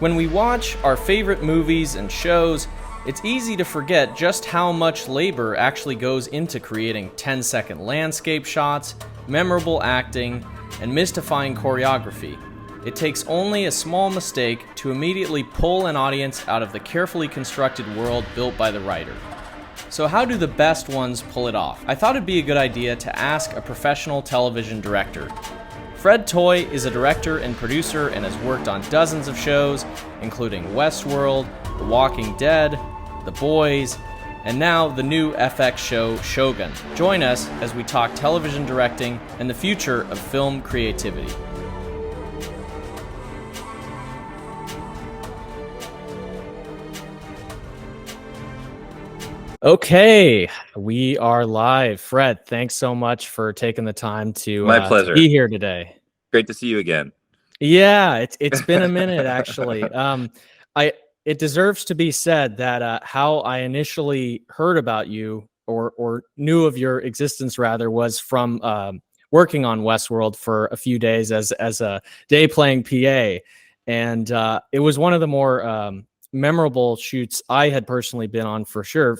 When we watch our favorite movies and shows, it's easy to forget just how much labor actually goes into creating 10-second landscape shots, memorable acting, and mystifying choreography. It takes only a small mistake to immediately pull an audience out of the carefully constructed world built by the writer. So how do the best ones pull it off? I thought it'd be a good idea to ask a professional television director. Fred Toye is a director and producer and has worked on dozens of shows, including Westworld, The Walking Dead, The Boys, and now the new FX show Shogun. Join us as we talk television directing and the future of film creativity. Okay, we are live. Fred, thanks so much for taking the time to, My pleasure. be here today. Great to see you again. Yeah, it's been a minute actually. It deserves to be said that how I initially heard about you or knew of your existence rather was from working on Westworld for a few days as a day playing PA, and it was one of the more memorable shoots I had personally been on for sure,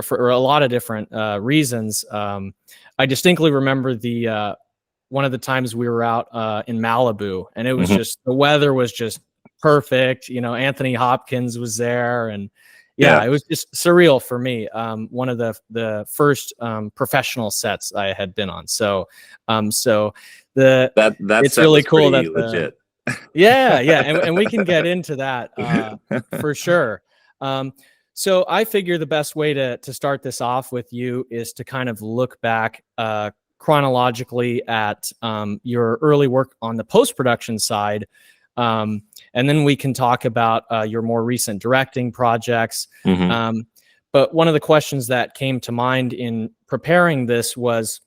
for a lot of different reasons. I distinctly remember the one of the times we were out in Malibu, and it was just, the weather was just perfect. You know, Anthony Hopkins was there, and it was just surreal for me. One of the first professional sets I had been on. So it's really cool that legit. And we can get into that for sure. So I figure the best way to start this off with you is to kind of look back chronologically at your early work on the post-production side, and then we can talk about your more recent directing projects. But one of the questions that came to mind in preparing this was,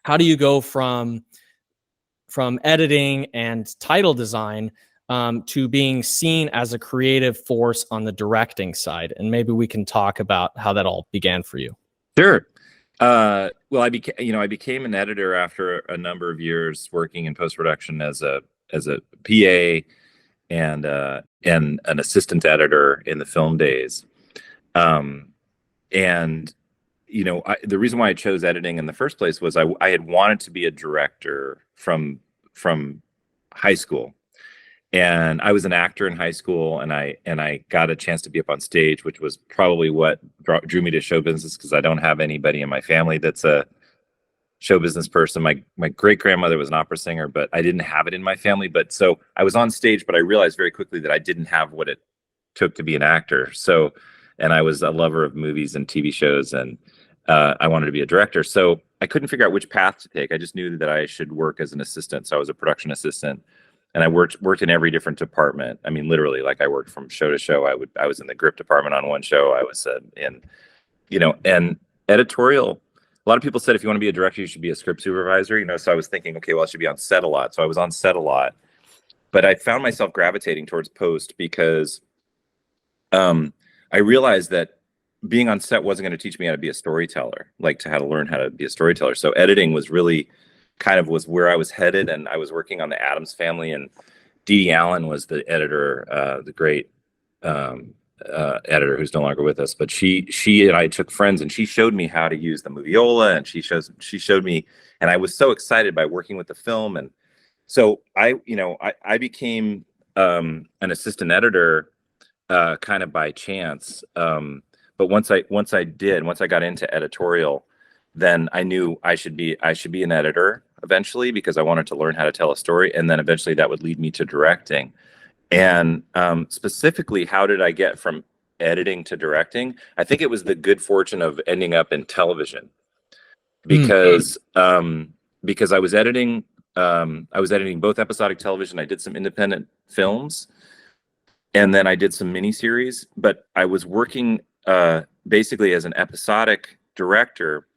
how do you go from editing and title design to being seen as a creative force on the directing side? And maybe we can talk about how that all began for you. Sure. Well, I became an editor after a number of years working in post-production as a PA and an assistant editor in the film days. The reason why I chose editing in the first place was I had wanted to be a director from high school, and I was an actor in high school, and I got a chance to be up on stage, which was probably what drew me to show business, because I don't have anybody in my family that's a show business person. My great grandmother was an opera singer, but I didn't have it in my family. But so I was on stage, but I realized very quickly that I didn't have what it took to be an actor. So, and I was a lover of movies and TV shows, and I wanted to be a director. So I couldn't figure out which path to take. I just knew that I should work as an assistant. So I was a production assistant, and I worked in every different department. I mean, literally, like, I worked from show to show. I was in the grip department on one show. I was and editorial. A lot of people said if you want to be a director, you should be a script supervisor. So I was thinking, okay, well, I should be on set a lot. So I was on set a lot, but I found myself gravitating towards post because I realized that being on set wasn't going to teach me how to be a storyteller, like how to learn how to be a storyteller. So editing was really was where I was headed, and I was working on the Addams Family, and Dee Dee Allen was the editor, the great editor who's no longer with us. But she and I took friends, and she showed me how to use the moviola, and she showed me, and I was so excited by working with the film. And so I became an assistant editor kind of by chance. But once I got into editorial, then I knew I should be an editor eventually, because I wanted to learn how to tell a story, and then eventually that would lead me to directing. And specifically, how did I get from editing to directing? I think it was the good fortune of ending up in television, because I was editing both episodic television. I did some independent films, and then I did some miniseries, but I was working basically as an episodic director.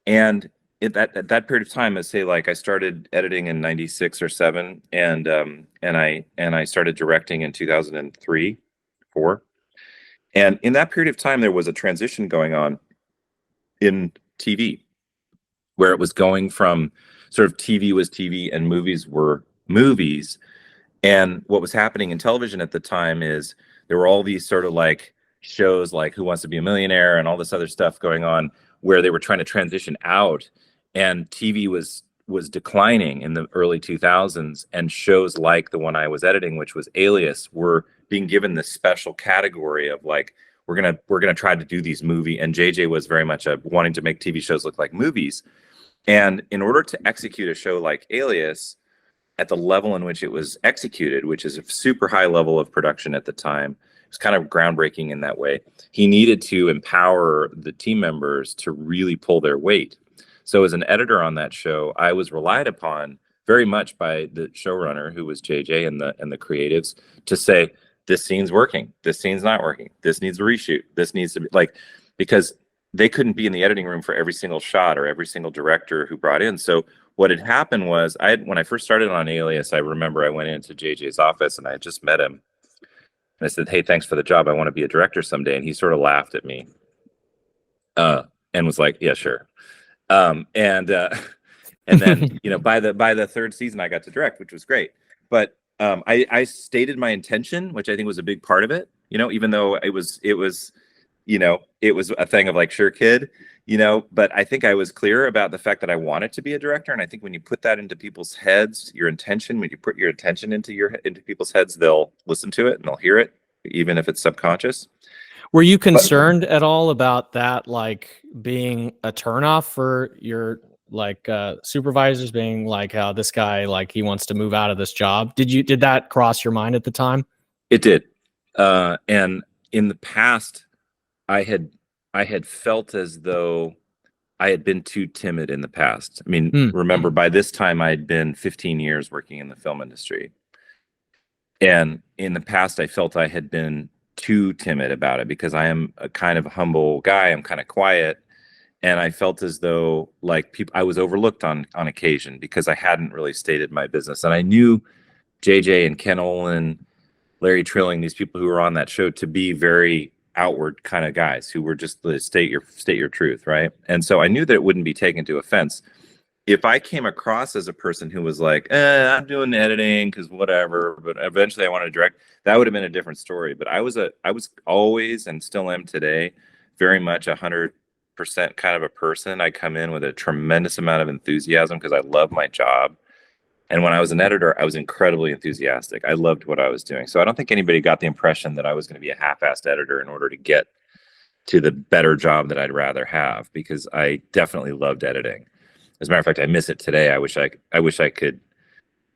And at that period of time, I started editing in 96 or 7, and I started directing in 2003, 4. And in that period of time, there was a transition going on in TV, where it was going from sort of TV was TV and movies were movies, And what was happening in television at the time is there were all these sort of like shows like Who Wants to Be a Millionaire and all this other stuff going on where they were trying to transition out, and TV was declining in the early 2000s, and shows like the one I was editing, which was Alias, were being given this special category of like, we're gonna try to do these movie, and JJ was very much wanting to make TV shows look like movies. And in order to execute a show like Alias at the level in which it was executed, which is a super high level of production at the time, it was kind of groundbreaking in that way. He needed to empower the team members to really pull their weight. So as an editor on that show, I was relied upon very much by the showrunner, who was JJ, and the creatives, to say, this scene's working, this scene's not working, this needs a reshoot, this needs to be like, because they couldn't be in the editing room for every single shot or every single director who brought in. So what had happened was, when I first started on Alias, I remember I went into JJ's office and I had just met him. And I said, hey, thanks for the job. I want to be a director someday. And he sort of laughed at me and was like, yeah, sure. And then, by the third season, I got to direct, which was great. But I stated my intention, which I think was a big part of it, even though it was a thing of like, sure, kid, but I think I was clear about the fact that I wanted to be a director. And I think when you put that into people's heads, when you put your intention into people's heads, they'll listen to it and they'll hear it, even if it's subconscious. Were you concerned at all about that, like being a turnoff for your supervisors, being like, how this guy, like, he wants to move out of this job? Did that cross your mind at the time? It did. And in the past, I had felt as though I had been too timid in the past. I mean, remember, by this time I'd been 15 years working in the film industry. And in the past, I felt I had been too timid about it because I am a kind of humble guy. I'm kind of quiet. And I felt as though I was overlooked on occasion because I hadn't really stated my business. And I knew JJ and Ken Olin, Larry Trilling, these people who were on that show, to be very outward kind of guys who were just state your truth, right? And so I knew that it wouldn't be taken to offense if I came across as a person who was like, I'm doing editing because whatever, but eventually I want to direct. That would have been a different story. But I was always, and still am today, very much 100% kind of a person. I come in with a tremendous amount of enthusiasm because I love my job. And when I was an editor, I was incredibly enthusiastic. I loved what I was doing. So I don't think anybody got the impression that I was going to be a half-assed editor in order to get to the better job that I'd rather have, because I definitely loved editing. As a matter of fact, I miss it today. I wish I could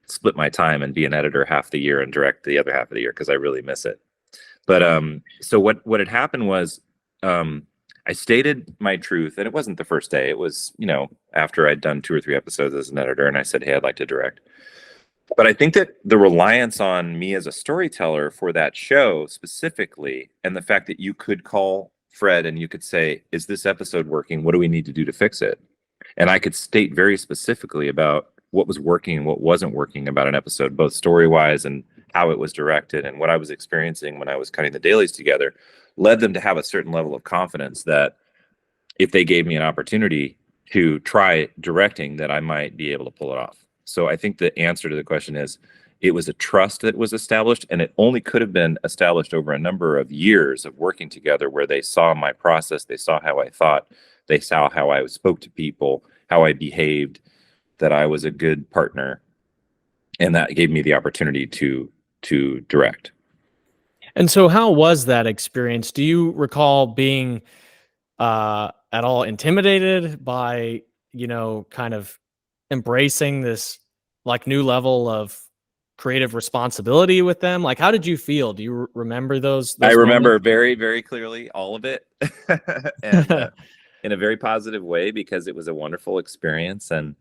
split my time and be an editor half the year and direct the other half of the year, because I really miss it. But so what had happened was, I stated my truth, and it wasn't the first day. It was, after I'd done 2 or 3 episodes as an editor, and I said, hey, I'd like to direct. But I think that the reliance on me as a storyteller for that show specifically, and the fact that you could call Fred and you could say, is this episode working? What do we need to do to fix it? And I could state very specifically about what was working and what wasn't working about an episode, both story-wise and how it was directed, and what I was experiencing when I was cutting the dailies together, led them to have a certain level of confidence that if they gave me an opportunity to try directing, that I might be able to pull it off. So I think the answer to the question is, it was a trust that was established, and it only could have been established over a number of years of working together, where they saw my process, they saw how I thought, they saw how I spoke to people, how I behaved, that I was a good partner, and that gave me the opportunity to direct. And so how was that experience? Do you recall being at all intimidated by, kind of embracing this like new level of creative responsibility with them? Like, how did you feel? Do you remember those I remember moments? very, very clearly all of it, and in a very positive way, because it was a wonderful experience, and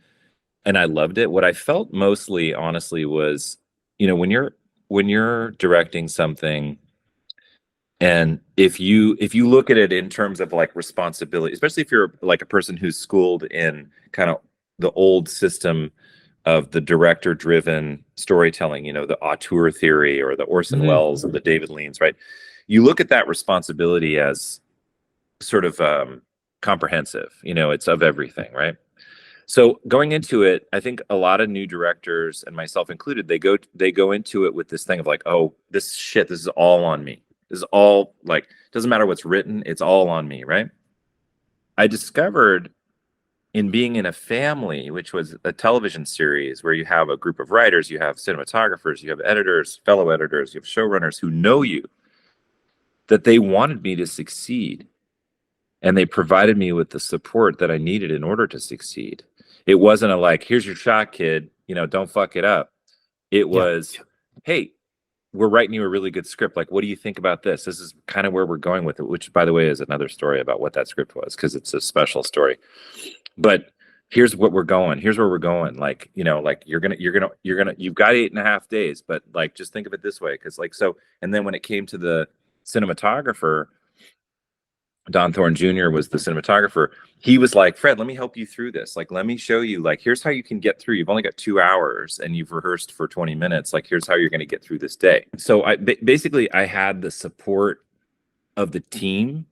I loved it. What I felt mostly, honestly, was, when you're directing something, and if you look at it in terms of like responsibility, especially if you're like a person who's schooled in kind of the old system of the director-driven storytelling, the auteur theory, or the Orson Welles and the David Leans, right? You look at that responsibility as sort of comprehensive, it's of everything, right? So going into it, I think a lot of new directors, and myself included, they go into it with this thing of like, oh, this is all on me. This is all like, doesn't matter what's written, it's all on me, right? I discovered in being in a family, which was a television series where you have a group of writers, you have cinematographers, you have editors, fellow editors, you have showrunners who know you, that they wanted me to succeed. And they provided me with the support that I needed in order to succeed. It wasn't a like, here's your shot, kid, don't fuck it up. It was, hey, we're writing you a really good script. Like, what do you think about this? This is kind of where we're going with it, which, by the way, is another story about what that script was, because it's a special story. But here's what we're going. Here's where we're going. Like, like you've got 8.5 days, but like, just think of it this way. Cause like, so, and then when it came to the cinematographer, Don Thorne Jr. was the cinematographer. He was like, Fred, let me help you through this. Like, let me show you, like, here's how you can get through. You've only got 2 hours and you've rehearsed for 20 minutes. Like, here's how you're going to get through this day. So basically I had the support of the team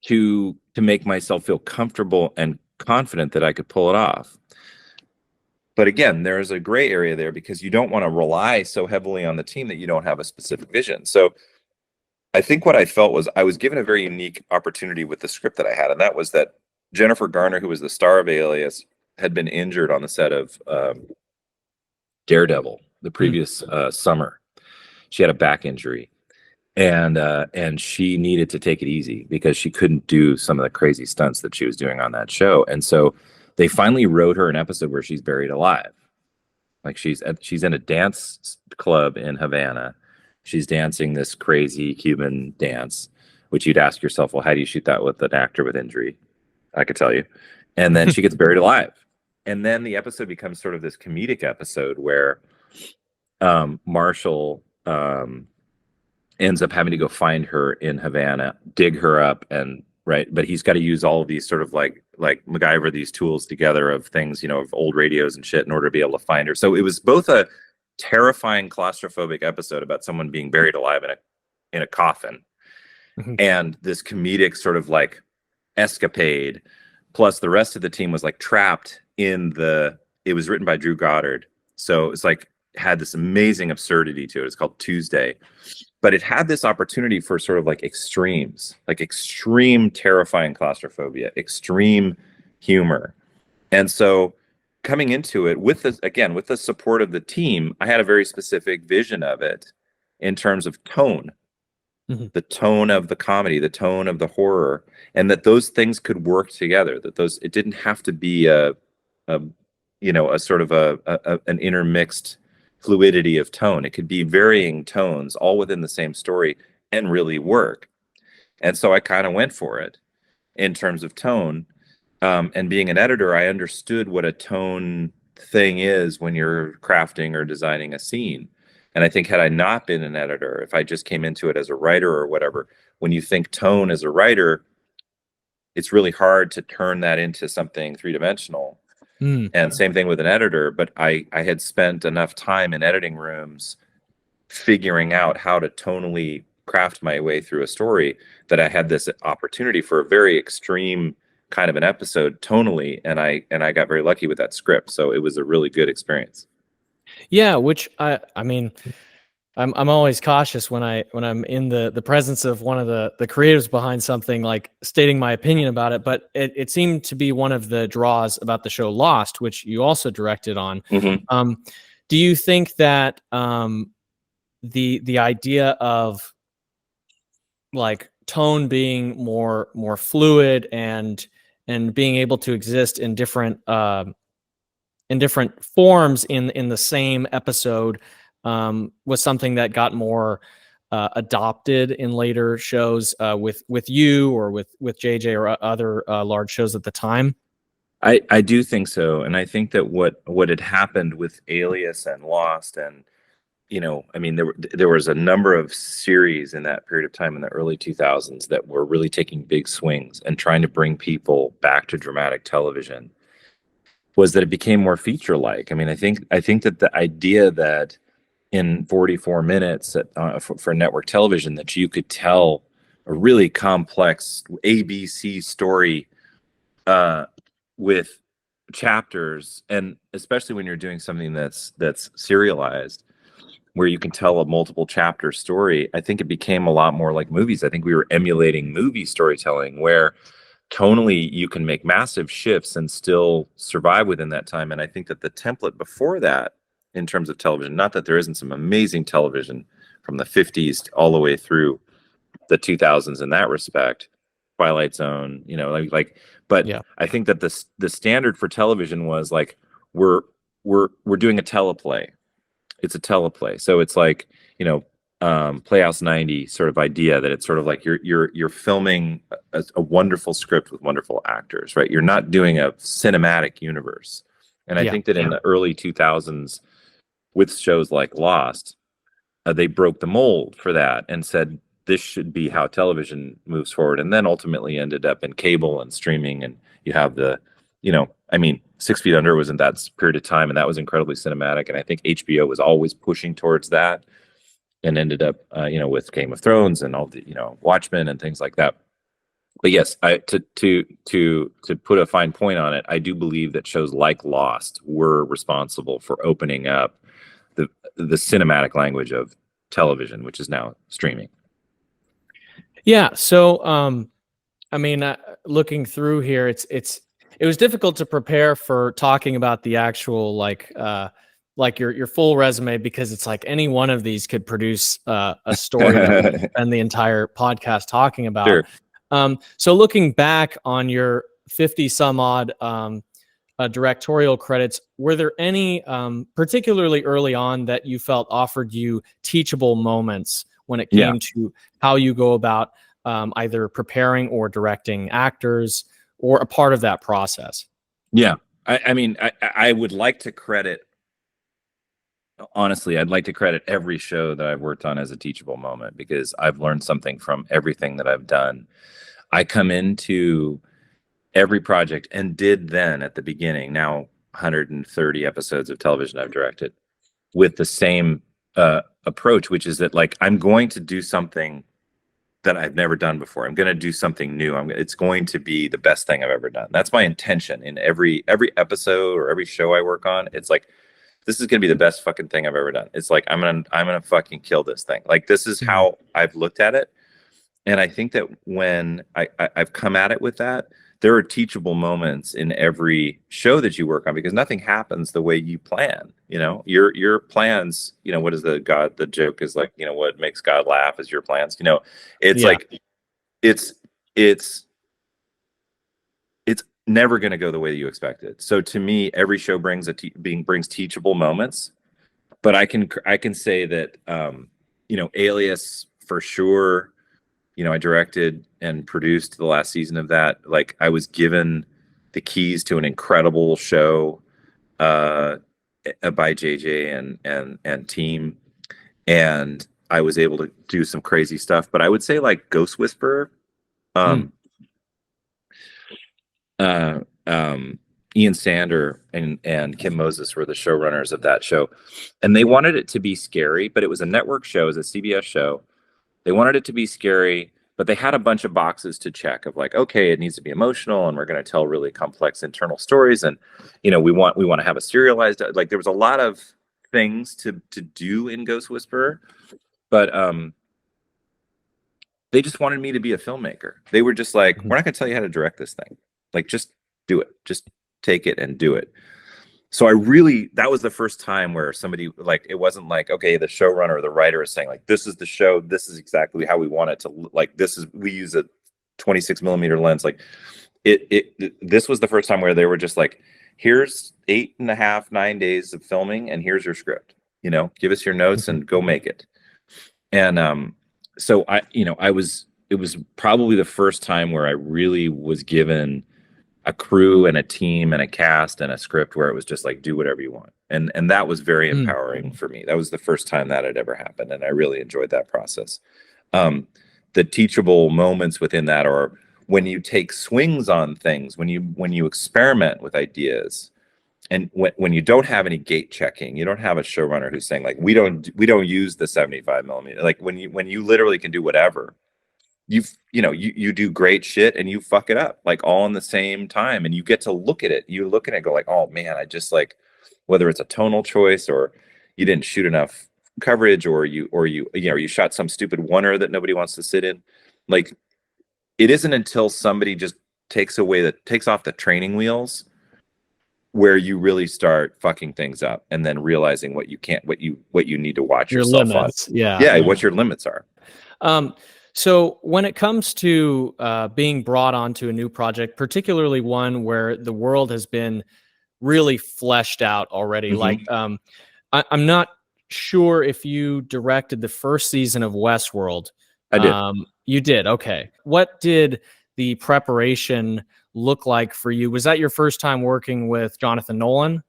to make myself feel comfortable and confident that I could pull it off. But again, there's a gray area there because you don't want to rely so heavily on the team that you don't have a specific vision. So I think what I felt was I was given a very unique opportunity with the script that I had, and that was that Jennifer Garner, who was the star of Alias, had been injured on the set of Daredevil the previous summer. She had a back injury, and she needed to take it easy because she couldn't do some of the crazy stunts that she was doing on that show. And so they finally wrote her an episode where she's buried alive. Like she's in a dance club in Havana. She's dancing this crazy Cuban dance, which you'd ask yourself, well, how do you shoot that with an actor with injury? I could tell you. And then she gets buried alive. And then the episode becomes sort of this comedic episode where Marshall ends up having to go find her in Havana, dig her up, but he's got to use all of these sort of like MacGyver these tools together of things, of old radios and shit in order to be able to find her. So it was both a terrifying claustrophobic episode about someone being buried alive in a coffin, and this comedic sort of like escapade, plus the rest of the team was like trapped it was written by Drew Goddard, so it's like had this amazing absurdity to it. It's called Tuesday, but it had this opportunity for sort of like extremes, like extreme terrifying claustrophobia, extreme humor. And so coming into it with the support of the team, I had a very specific vision of it in terms of tone, the tone of the comedy, the tone of the horror, and that those things could work together. It didn't have to be a sort of an intermixed fluidity of tone. It could be varying tones all within the same story and really work. And so I kind of went for it in terms of tone. And being an editor, I understood what a tone thing is when you're crafting or designing a scene. And I think had I not been an editor, if I just came into it as a writer or whatever, when you think tone as a writer, it's really hard to turn that into something three-dimensional. And same thing with an editor, but I had spent enough time in editing rooms figuring out how to tonally craft my way through a story that I had this opportunity for a very extreme kind of an episode tonally, and I got very lucky with that script, so it was a really good experience. Yeah, which I mean, I'm always cautious when I'm in the presence of one of the creatives behind something, like stating my opinion about it. But it seemed to be one of the draws about the show Lost, which you also directed on. Do you think that the idea of like tone being more fluid and being able to exist in different forms in the same episode was something that got more adopted in later shows with you or with JJ or other large shows at the time? I do think so, and I think that what had happened with Alias and Lost, and I mean, there was a number of series in that period of time in the early 2000s that were really taking big swings and trying to bring people back to dramatic television, was that it became more feature-like. I mean, I think that the idea that in 44 minutes for network television that you could tell a really complex ABC story with chapters, and especially when you're doing something that's serialized, where you can tell a multiple chapter story, I think it became a lot more like movies. I think we were emulating movie storytelling, where tonally you can make massive shifts and still survive within that time. And I think that the template before that, in terms of television, not that there isn't some amazing television from the 50s all the way through the 2000s in that respect, Twilight Zone, but Yeah. I think that the standard for television was like, we're doing a teleplay. It's a teleplay. So it's like, Playhouse 90 sort of idea, that it's sort of like you're filming a wonderful script with wonderful actors, right? You're not doing a cinematic universe. And I think that in the early 2000s, with shows like Lost, they broke the mold for that and said, this should be how television moves forward. And then ultimately ended up in cable and streaming. And you have the, 6 Feet Under was in that period of time, and that was incredibly cinematic. And I think HBO was always pushing towards that, and ended up, with Game of Thrones and all the, Watchmen and things like that. But yes, to put a fine point on it, I do believe that shows like Lost were responsible for opening up the cinematic language of television, which is now streaming. Yeah. So, looking through here, it was difficult to prepare for talking about the actual like your full resume, because it's like any one of these could produce a story that we could spend the entire podcast talking about. Sure. So looking back on your 50 some odd directorial credits, were there any particularly early on that you felt offered you teachable moments when it came to how you go about either preparing or directing actors, or a part of that process? Yeah. I would like to credit, honestly, I'd like to credit every show that I've worked on as a teachable moment, because I've learned something from everything that I've done. I come into every project, and did then at the beginning, now 130 episodes of television I've directed, with the same approach, which is that, like, I'm going to do something that I've never done before. I'm going to do something new. It's going to be the best thing I've ever done. That's my intention in every episode or every show I work on. It's like, this is going to be the best fucking thing I've ever done. It's like, I'm going to fucking kill this thing. Like, this is how I've looked at it. And I think that when I've come at it with that, there are teachable moments in every show that you work on, because nothing happens the way you plan. Your plans, what is the joke is like, what makes God laugh is your plans. It's like, it's never going to go the way you expected. So to me, every show brings teachable moments. But I can say that, Alias, for sure. I directed and produced the last season of that. Like, I was given the keys to an incredible show by JJ and team, and I was able to do some crazy stuff. But I would say, like, Ghost Whisperer, Ian Sander and Kim Moses were the showrunners of that show, and they wanted it to be scary, but it was a network show, it was a CBS show. They wanted it to be scary, but they had a bunch of boxes to check of, like, okay, it needs to be emotional, and we're going to tell really complex internal stories, and we want to have a serialized, like, there was a lot of things to do in Ghost Whisperer, but they just wanted me to be a filmmaker. They were just like, we're not going to tell you how to direct this thing. Like, just do it. Just take it and do it. So that was the first time where somebody, like, it wasn't like, okay, the showrunner or the writer is saying, like, this is the show, this is exactly how we want it to look. Like, we use a 26 millimeter lens. Like, this was the first time where they were just like, here's 8.5, 9 days of filming, and here's your script, give us your notes and go make it. And so it was probably the first time where I really was given a crew and a team and a cast and a script where it was just like, do whatever you want. And that was very empowering for me. That was the first time that had ever happened. And I really enjoyed that process. The teachable moments within that are when you take swings on things, when you experiment with ideas, and when you don't have any gate checking, you don't have a showrunner who's saying, like, we don't use the 75 millimeter. Like, when you literally can do whatever, you do great shit and you fuck it up like all in the same time, and you get to look at it. You look at it and go like, oh man, I just like, whether it's a tonal choice or you didn't shoot enough coverage, or you shot some stupid oneer that nobody wants to sit in. Like, it isn't until somebody just takes off the training wheels where you really start fucking things up and then realizing what you need to watch Your yourself limits. on. Yeah. What your limits are. So when it comes to being brought onto a new project, particularly one where the world has been really fleshed out already, Mhm. like I'm not sure if you directed the first season of Westworld. I did. You did. Okay. What did the preparation look like for you? Was that your first time working with Jonathan Nolan?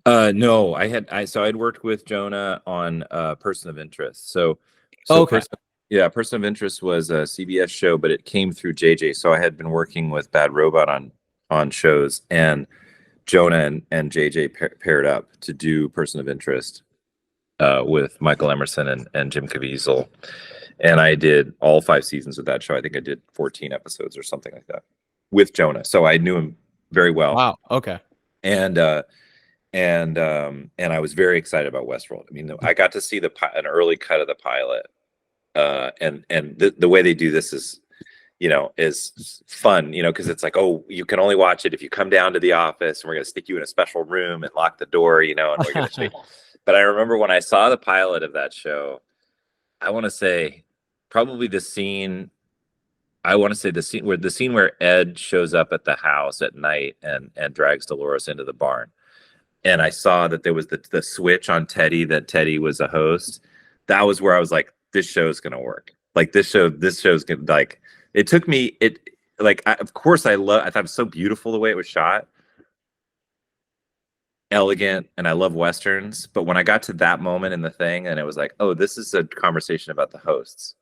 No, I'd worked with Jonah on Person of Interest. So Okay. Person of Interest was a CBS show, but it came through JJ. So I had been working with Bad Robot on shows, and Jonah and JJ paired up to do Person of Interest with Michael Emerson and Jim Caviezel. And I did all 5 seasons of that show. I think I did 14 episodes or something like that with Jonah. So I knew him very well. Wow. Okay. And I was very excited about Westworld. I mean, I got to see an early cut of the pilot, and the way they do this is fun, because it's like, oh, you can only watch it if you come down to the office, and we're going to stick you in a special room and lock the door, and we're going to show you. But I remember when I saw the pilot of that show, I want to say probably the scene where Ed shows up at the house at night and drags Dolores into the barn. And I saw that there was the switch on Teddy, that Teddy was a host. That was where I was like, this show's going to work. Like, this show's going to, like, it took me, of course I thought it was so beautiful the way it was shot. Elegant, and I love Westerns. But when I got to that moment in the thing, and it was like, oh, this is a conversation about the hosts.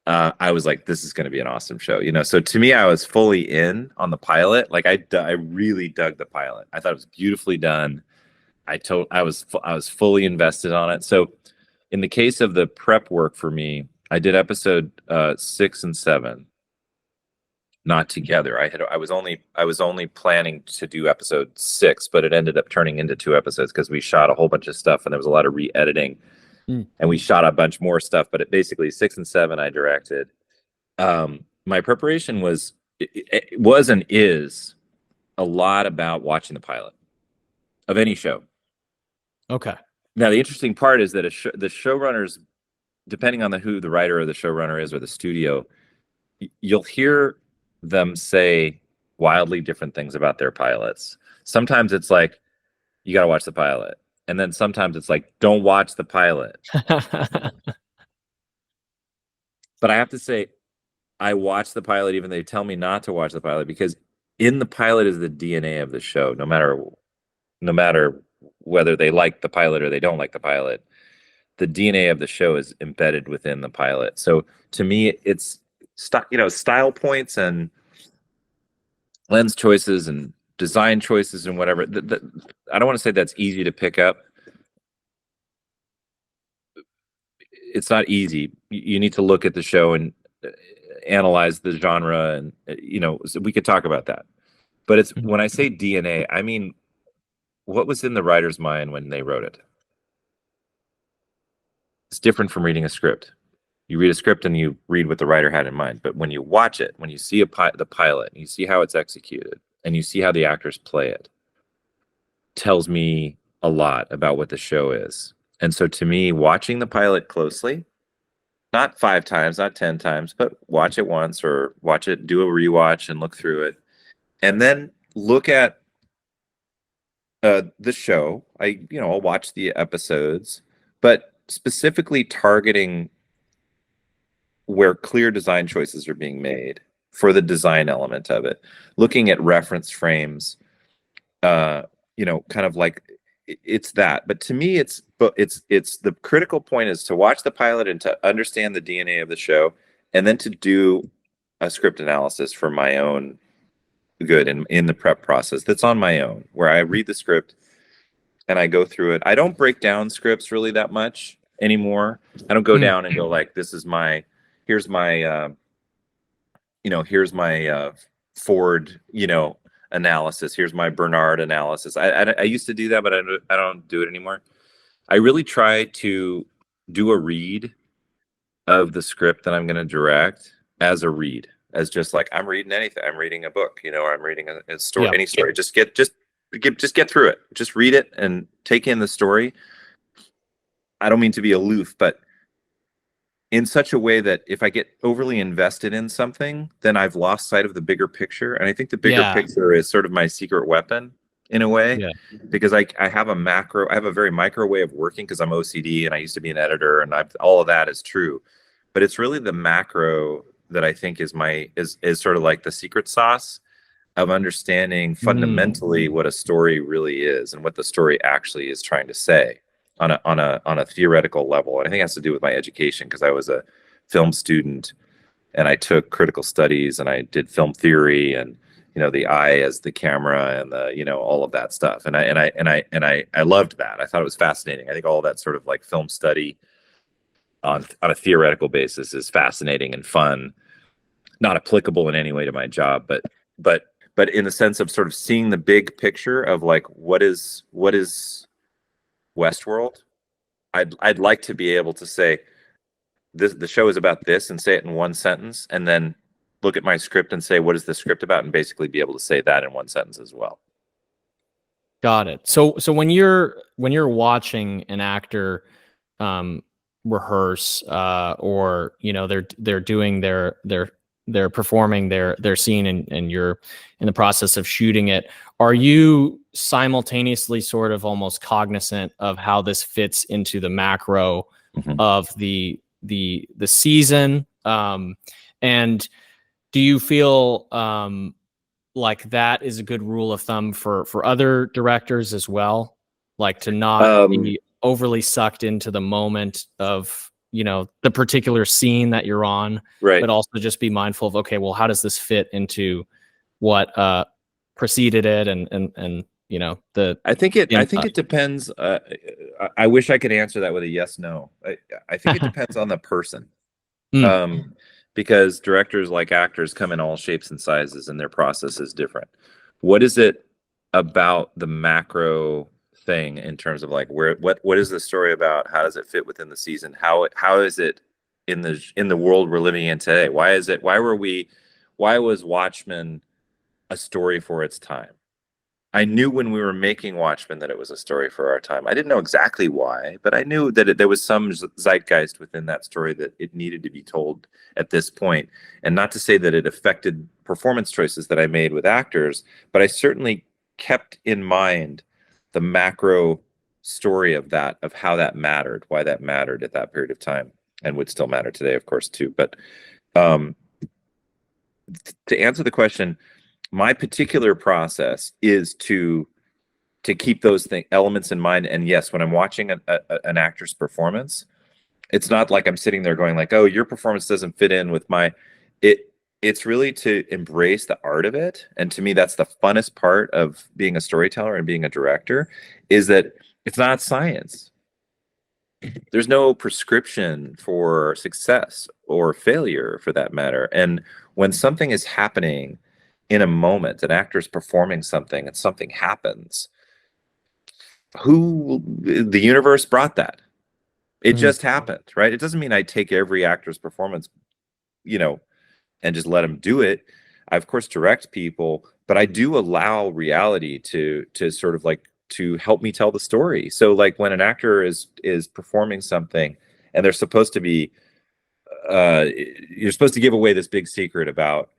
I was like, this is going to be an awesome show, So to me, I was fully in on the pilot. Like, I really dug the pilot. I thought it was beautifully done. I was fully invested on it. So in the case of the prep work for me, I did episode 6 and 7, not together. I was only planning to do episode 6, but it ended up turning into 2 episodes because we shot a whole bunch of stuff and there was a lot of re-editing. And we shot a bunch more stuff, but basically 6 and 7 I directed. My preparation was and is a lot about watching the pilot of any show. Okay. Now, the interesting part is that the showrunners, depending on who the writer or the showrunner is or the studio, you'll hear them say wildly different things about their pilots. Sometimes it's like, you got to watch the pilot. And then sometimes it's like, don't watch the pilot. But I have to say, I watch the pilot even though they tell me not to watch the pilot, because in the pilot is the DNA of the show. No matter whether they like the pilot or they don't like the pilot, the DNA of the show is embedded within the pilot. So to me, it's style points and lens choices and design choices and whatever. I don't want to say that's easy to pick up. It's not easy. You need to look at the show and analyze the genre, and so we could talk about that. But it's, when I say DNA, I mean what was in the writer's mind when they wrote it. It's different from reading a script. You read a script and you read what the writer had in mind. But when you watch it, when you see the pilot, and you see how it's executed, and you see how the actors play it, tells me a lot about what the show is. And so to me, watching the pilot closely, not 5 times, not 10 times, but watch it once, or watch it, do a rewatch and look through it, and then look at the show. I'll watch the episodes, but specifically targeting where clear design choices are being made for the design element of it, looking at reference frames, kind of like it's that. But to me, it's the critical point is to watch the pilot and to understand the DNA of the show, and then to do a script analysis for my own good in the prep process. That's on my own, where I read the script and I go through it. I don't break down scripts really that much anymore. I don't go down and go like, this is my, here's my here's my Ford, analysis. Here's my Bernard analysis. I used to do that, but I don't do it anymore. I really try to do a read of the script that I'm going to direct as a read, as just like I'm reading anything. I'm reading a book, or I'm reading a story, Yeah. any story. Just get through it. Just read it and take in the story. I don't mean to be aloof, but in such a way that if I get overly invested in something, then I've lost sight of the bigger picture. And I think the bigger Yeah. picture is sort of my secret weapon in a way, Yeah. because I have a very micro way of working because I'm OCD and I used to be an editor, and all of that is true. But it's really the macro that I think is sort of like the secret sauce of understanding fundamentally what a story really is and what the story actually is trying to say on a theoretical level. And I think it has to do with my education, because I was a film student and I took critical studies and I did film theory and the eye as the camera and the all of that stuff. And I loved that. I thought it was fascinating. I think all of that sort of like film study on a theoretical basis is fascinating and fun. Not applicable in any way to my job, but in the sense of sort of seeing the big picture of like what is Westworld. I'd like to be able to say the show is about this and say it in one sentence, and then look at my script and say what is the script about, and basically be able to say that in one sentence as well. Got it. So when you're watching an actor rehearse, or they're doing they're performing their scene, and you're in the process of shooting it, are you simultaneously sort of almost cognizant of how this fits into the macro of the season? And do you feel like that is a good rule of thumb for other directors as well, like to not be overly sucked into the moment of the particular scene that you're on, right? But also just be mindful of, okay, well, how does this fit into what preceded it, and the I think it depends. I wish I could answer that with a yes no. I think it depends on the person. Because directors, like actors, come in all shapes and sizes, and their process is different. What is it about the macro thing in terms of like what is the story about? How does it fit within the season? How is it in the world we're living in today? Why was Watchmen a story for its time? I knew when we were making Watchmen that it was a story for our time. I didn't know exactly why, but I knew that there was some zeitgeist within that story that it needed to be told at this point. And not to say that it affected performance choices that I made with actors, but I certainly kept in mind the macro story of how that mattered, why that mattered at that period of time, and would still matter today, of course, too. But to answer the question, my particular process is to keep those elements in mind. And yes, when I'm watching an actor's performance, it's not like I'm sitting there going like, oh, your performance doesn't fit in with my it's really to embrace the art of it. And to me, that's the funnest part of being a storyteller and being a director, is that it's not science. There's no prescription for success or failure, for that matter. And when something is happening in a moment, an actor is performing something and something happens, the universe brought that. It just happened, right? It doesn't mean I take every actor's performance, and just let them do it. I, of course, direct people, but I do allow reality to sort of like to help me tell the story. So like when an actor is performing something and they're supposed to be, you're supposed to give away this big secret about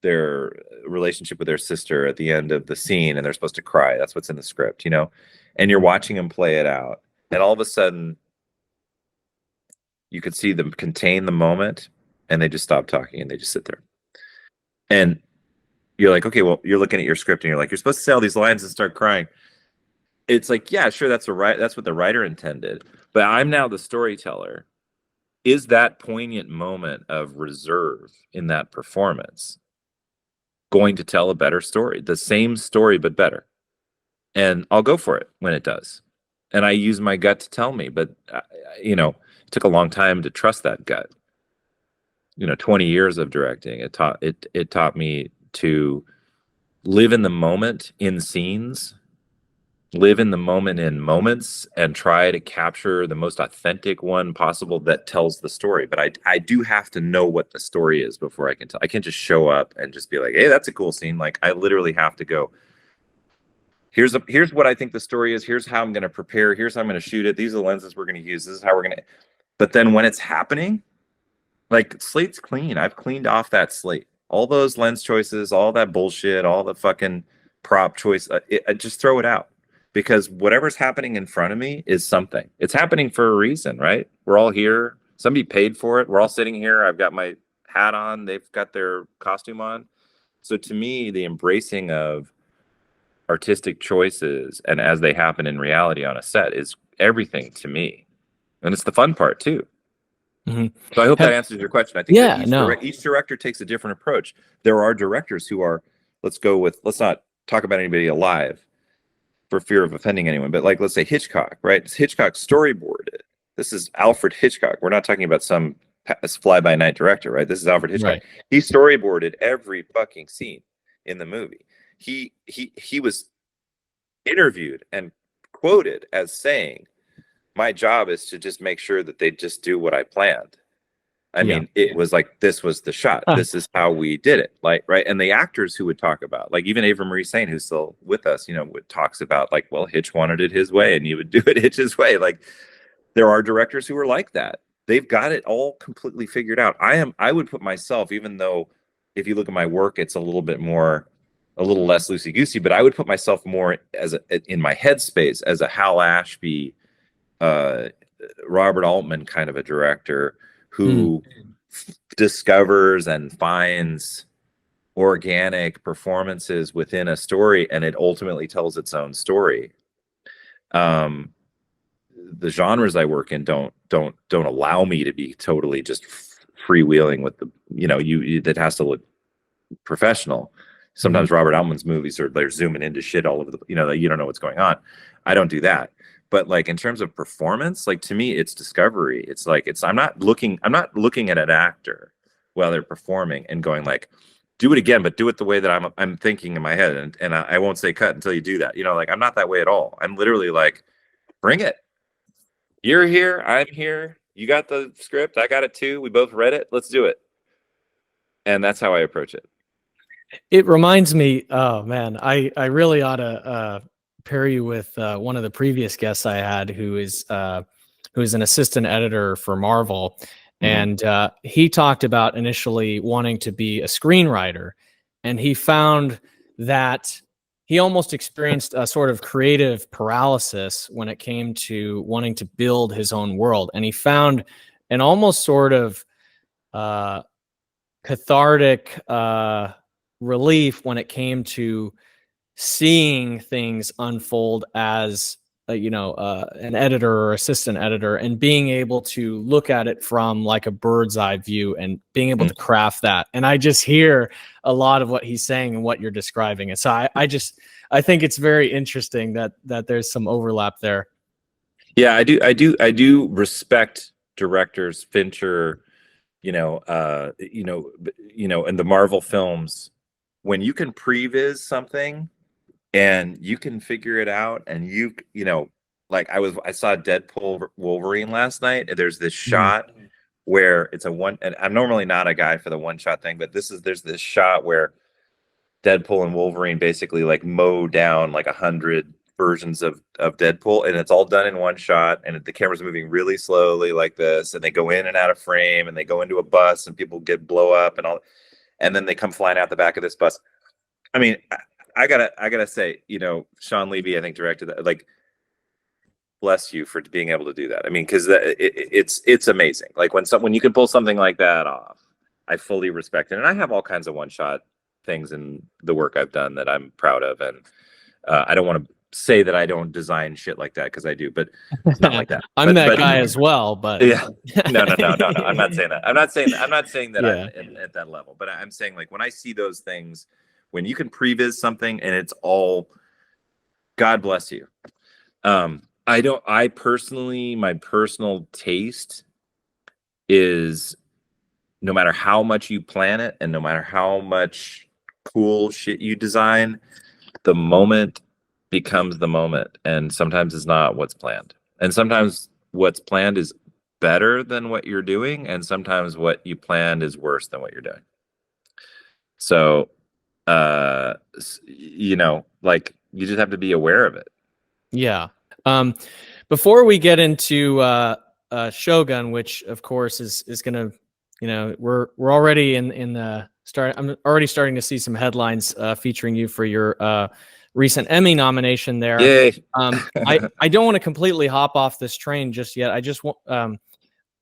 their relationship with their sister at the end of the scene, and they're supposed to cry. That's what's in the script, and you're watching them play it out. And all of a sudden you could see them contain the moment, and they just stop talking and they just sit there. And you're like, okay, well, you're looking at your script and you're like, you're supposed to say all these lines and start crying. It's like, yeah, sure, that's what the writer intended. But I'm now the storyteller. Is that poignant moment of reserve in that performance going to tell a better story? The same story, but better. And I'll go for it when it does. And I use my gut to tell me, but it took a long time to trust that gut. 20 years of directing. It taught me to live in the moment in scenes, live in the moment in moments, and try to capture the most authentic one possible that tells the story. But I do have to know what the story is before I can tell. I can't just show up and just be like, hey, that's a cool scene. Like, I literally have to go, here's what I think the story is. Here's how I'm going to prepare. Here's how I'm going to shoot it. These are the lenses we're going to use. This is how we're going to. But then when it's happening, like, slate's clean. I've cleaned off that slate. All those lens choices, all that bullshit, all the fucking prop choice. I just throw it out, because whatever's happening in front of me is something. It's happening for a reason, right? We're all here. Somebody paid for it. We're all sitting here. I've got my hat on. They've got their costume on. So to me, the embracing of artistic choices and as they happen in reality on a set is everything to me. And it's the fun part too. Mm-hmm. So I hope that answers your question. I think that each director takes a different approach. There are directors who are, let's not talk about anybody alive for fear of offending anyone, but like, let's say Hitchcock, right? Hitchcock storyboarded. This is Alfred Hitchcock. We're not talking about some fly-by-night director, right? This is Alfred Hitchcock. Right. He storyboarded every fucking scene in the movie. He was interviewed and quoted as saying, my job is to just make sure that they just do what I planned. I mean, it was like, this was the shot. This is how we did it. Like, right. And the actors who would talk about, like, even Ava Marie Saint, who's still with us, talks about, like, well, Hitch wanted it his way and you would do it Hitch's way. Like, there are directors who are like that. They've got it all completely figured out. I would put myself, even though if you look at my work, it's a little less loosey-goosey, but I would put myself more in my headspace as a Hal Ashby, Robert Altman kind of a director who discovers and finds organic performances within a story, and it ultimately tells its own story. The genres I work in don't allow me to be totally just freewheeling with the that has to look professional. Sometimes Robert Altman's movies they're zooming into shit all over you don't know what's going on. I don't do that. But like, in terms of performance, like, to me, it's discovery. It's like, I'm not looking at an actor while they're performing and going like, do it again, but do it the way that I'm thinking in my head. And I won't say cut until you do that. Like, I'm not that way at all. I'm literally like, bring it. You're here. I'm here. You got the script. I got it too. We both read it. Let's do it. And that's how I approach it. It reminds me, oh man, I really ought to pair you with one of the previous guests I had, who is an assistant editor for Marvel. And he talked about initially wanting to be a screenwriter, and he found that he almost experienced a sort of creative paralysis when it came to wanting to build his own world. And he found an almost sort of cathartic relief when it came to seeing things unfold as an editor or assistant editor, and being able to look at it from like a bird's eye view and being able to craft that. And I just hear a lot of what he's saying and what you're describing. And so I think it's very interesting that there's some overlap there. Yeah, I do respect directors, Fincher, in the Marvel films, when you can previs something and you can figure it out, and like, I saw Deadpool Wolverine last night, and there's this shot where it's and I'm normally not a guy for the one shot thing, but there's this shot where Deadpool and Wolverine basically like mow down like 100 versions of Deadpool, and it's all done in one shot, and the camera's moving really slowly like this, and they go in and out of frame, and they go into a bus, and people blow up and all, and then they come flying out the back of this bus. I mean, I gotta say, Sean Levy, I think, directed that. Like, bless you for being able to do that. I mean, because it's amazing. Like, when you can pull something like that off, I fully respect it. And I have all kinds of one shot things in the work I've done that I'm proud of, and I don't want to say that I don't design shit like that, because I do, but it's not like that. I'm that guy as well, but yeah, no. I'm not saying that. I'm not saying that I'm at that level, but I'm saying, like, when I see those things, when you can previs something and it's all, God bless you. I personally, my personal taste is no matter how much you plan it and no matter how much cool shit you design, the moment becomes the moment. And sometimes it's not what's planned. And sometimes what's planned is better than what you're doing. And sometimes what you planned is worse than what you're doing. So, you know, like you just have to be aware of it. Yeah. Before we get into Shogun, which of course is going to, you know, we're already in the start. I'm already starting to see some headlines featuring you for your recent Emmy nomination there. Yay. I don't want to completely hop off this train just yet. I just want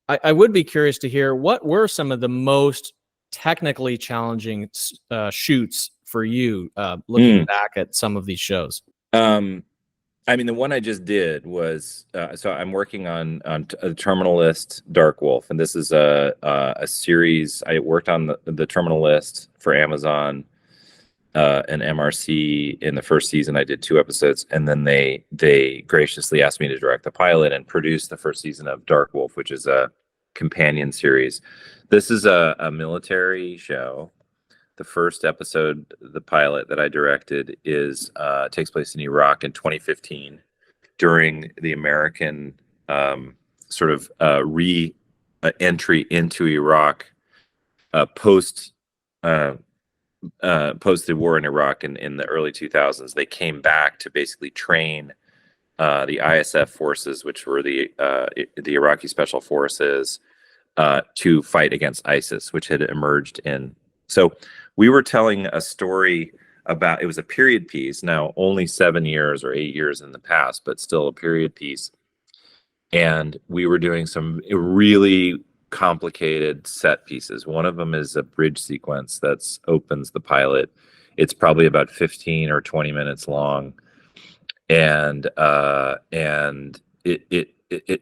I would be curious to hear what were some of the most technically challenging shoots for you looking back at some of these shows. I mean, the one I just did was so I'm working on a Terminal List Dark Wolf, and this is a series. I worked on the Terminal List for Amazon and MRC in the first season. I did 2 episodes, and then they graciously asked me to direct the pilot and produce the first season of Dark Wolf, which is a companion series. This is a military show. The first episode, the pilot that I directed, is takes place in Iraq in 2015 during the American sort of re-entry into Iraq post the war in Iraq in the early 2000s. They came back to basically train the ISF forces, which were the Iraqi Special Forces, to fight against ISIS, which had emerged in. So we were telling a story about, it was a period piece, now only 7 years or 8 years in the past, but still a period piece. And we were doing some really complicated set pieces. One of them is a bridge sequence that opens the pilot. It's probably about 15 or 20 minutes long. And it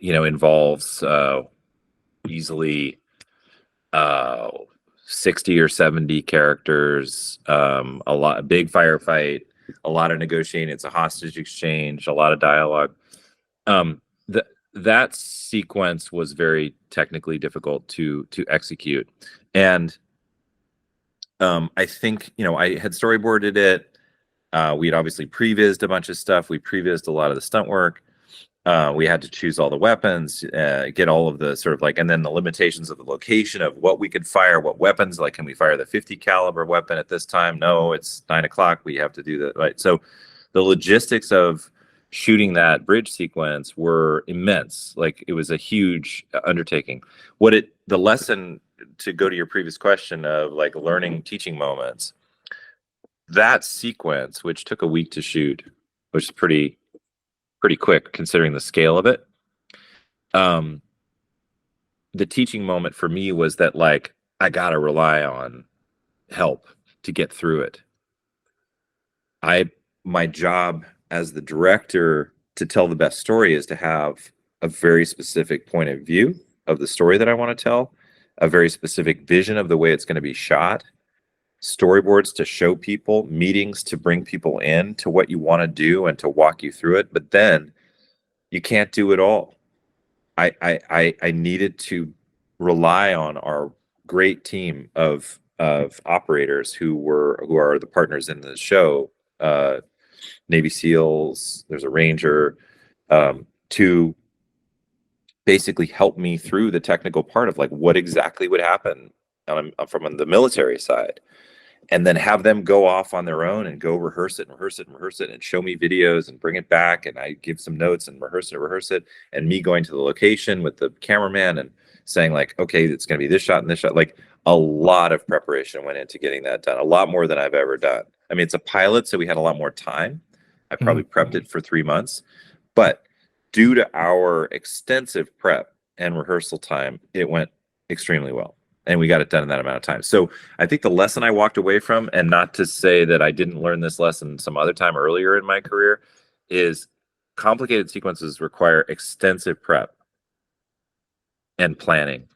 you know, involves easily 60 or 70 characters, a big firefight, a lot of negotiating. It's a hostage exchange, a lot of dialogue. That sequence was very technically difficult to execute, and I think, you know, I had storyboarded it. We had obviously prevised a bunch of stuff. We prevised a lot of the stunt work. We had to choose all the weapons, get all of the sort of like, and then the limitations of the location of what we could fire, what weapons, like, can we fire the 50 caliber weapon at this time? No, it's 9 o'clock. We have to do that. Right. So the logistics of shooting that bridge sequence were immense. Like, it was a huge undertaking. The lesson, to go to your previous question of like learning teaching moments, that sequence, which took a week to shoot, which is pretty quick considering the scale of it. The teaching moment for me was that, like, I gotta rely on help to get through it. My job as the director to tell the best story is to have a very specific point of view of the story that I want to tell, a very specific vision of the way it's going to be shot, storyboards to show people, meetings to bring people in to what you want to do and to walk you through it. But then you can't do it all. I needed to rely on our great team of operators who are the partners in the show, Navy SEALs, there's a Ranger, to basically help me through the technical part of like what exactly would happen from the military side, and then have them go off on their own and go rehearse it and show me videos and bring it back, and I give some notes and rehearse it, and me going to the location with the cameraman and saying like, okay, it's going to be this shot and this shot. Like, a lot of preparation went into getting that done, a lot more than I've ever done. I mean, it's a pilot, so we had a lot more time. I probably prepped it for 3 months, but due to our extensive prep and rehearsal time, it went extremely well, and we got it done in that amount of time. So I think the lesson I walked away from, and not to say that I didn't learn this lesson some other time earlier in my career, is complicated sequences require extensive prep and planning.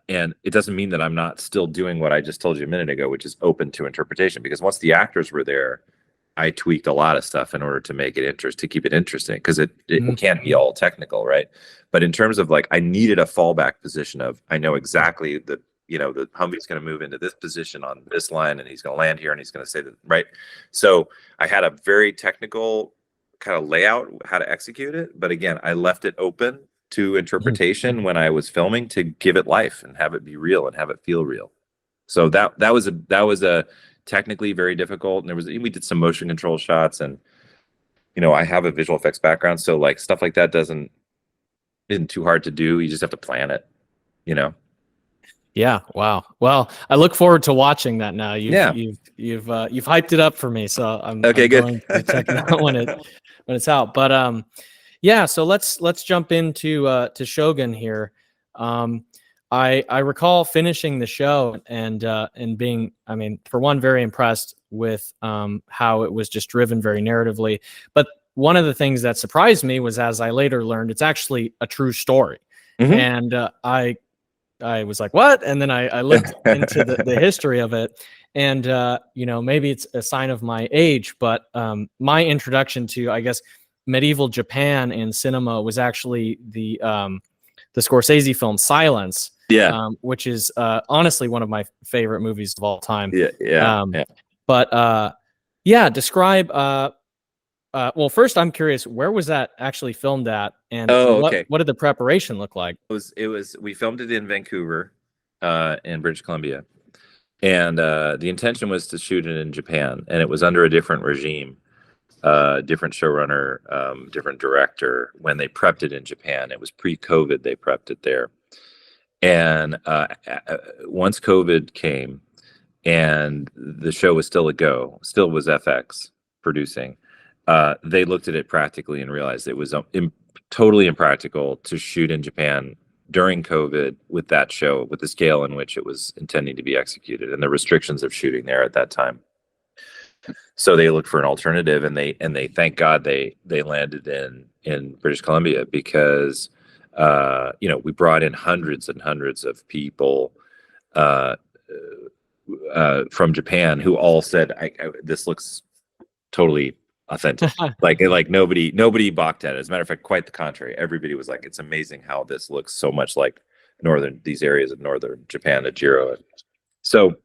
And it doesn't mean that I'm not still doing what I just told you a minute ago, which is open to interpretation, because once the actors were there, I tweaked a lot of stuff in order to make it to keep it interesting, because it can't be all technical, right? But in terms of like, I needed a fallback position of, I know exactly the Humvee's going to move into this position on this line, and he's going to land here, and he's going to say that, right? So I had a very technical kind of layout how to execute it, but again, I left it open to interpretation when I was filming to give it life and have it be real and have it feel real. So that was a technically very difficult, and we did some motion control shots, and I have a visual effects background, so like stuff like that isn't too hard to do. You just have to plan it. Yeah. Wow. Well, I look forward to watching that now. You've hyped it up for me, so I'm good. Going to check it out when it's out. But yeah. So let's jump into to Shogun here. I recall finishing the show and being, I mean, for one, very impressed with how it was just driven very narratively. But one of the things that surprised me was, as I later learned, it's actually a true story. And I was like, what? And then I looked into the history of it. And, maybe it's a sign of my age, but my introduction to, I guess, medieval Japan in cinema was actually the Scorsese film Silence. Yeah. Which is honestly one of my favorite movies of all time. Yeah. But describe. Well, first, I'm curious, where was that actually filmed at, and what did the preparation look like? We filmed it in Vancouver, in British Columbia, and the intention was to shoot it in Japan, and it was under a different regime, different showrunner, different director. When they prepped it in Japan, it was pre-COVID. They prepped it there. And once COVID came and the show was still a go, still was FX producing, they looked at it practically and realized it was totally impractical to shoot in Japan during COVID with that show, with the scale in which it was intending to be executed and the restrictions of shooting there at that time. So they looked for an alternative, and they thank God they landed in British Columbia, because we brought in hundreds and hundreds of people from Japan who all said, this looks totally authentic. like nobody balked at it. As a matter of fact, quite the contrary. Everybody was like, it's amazing how this looks so much like these areas of northern Japan, Ajiro. So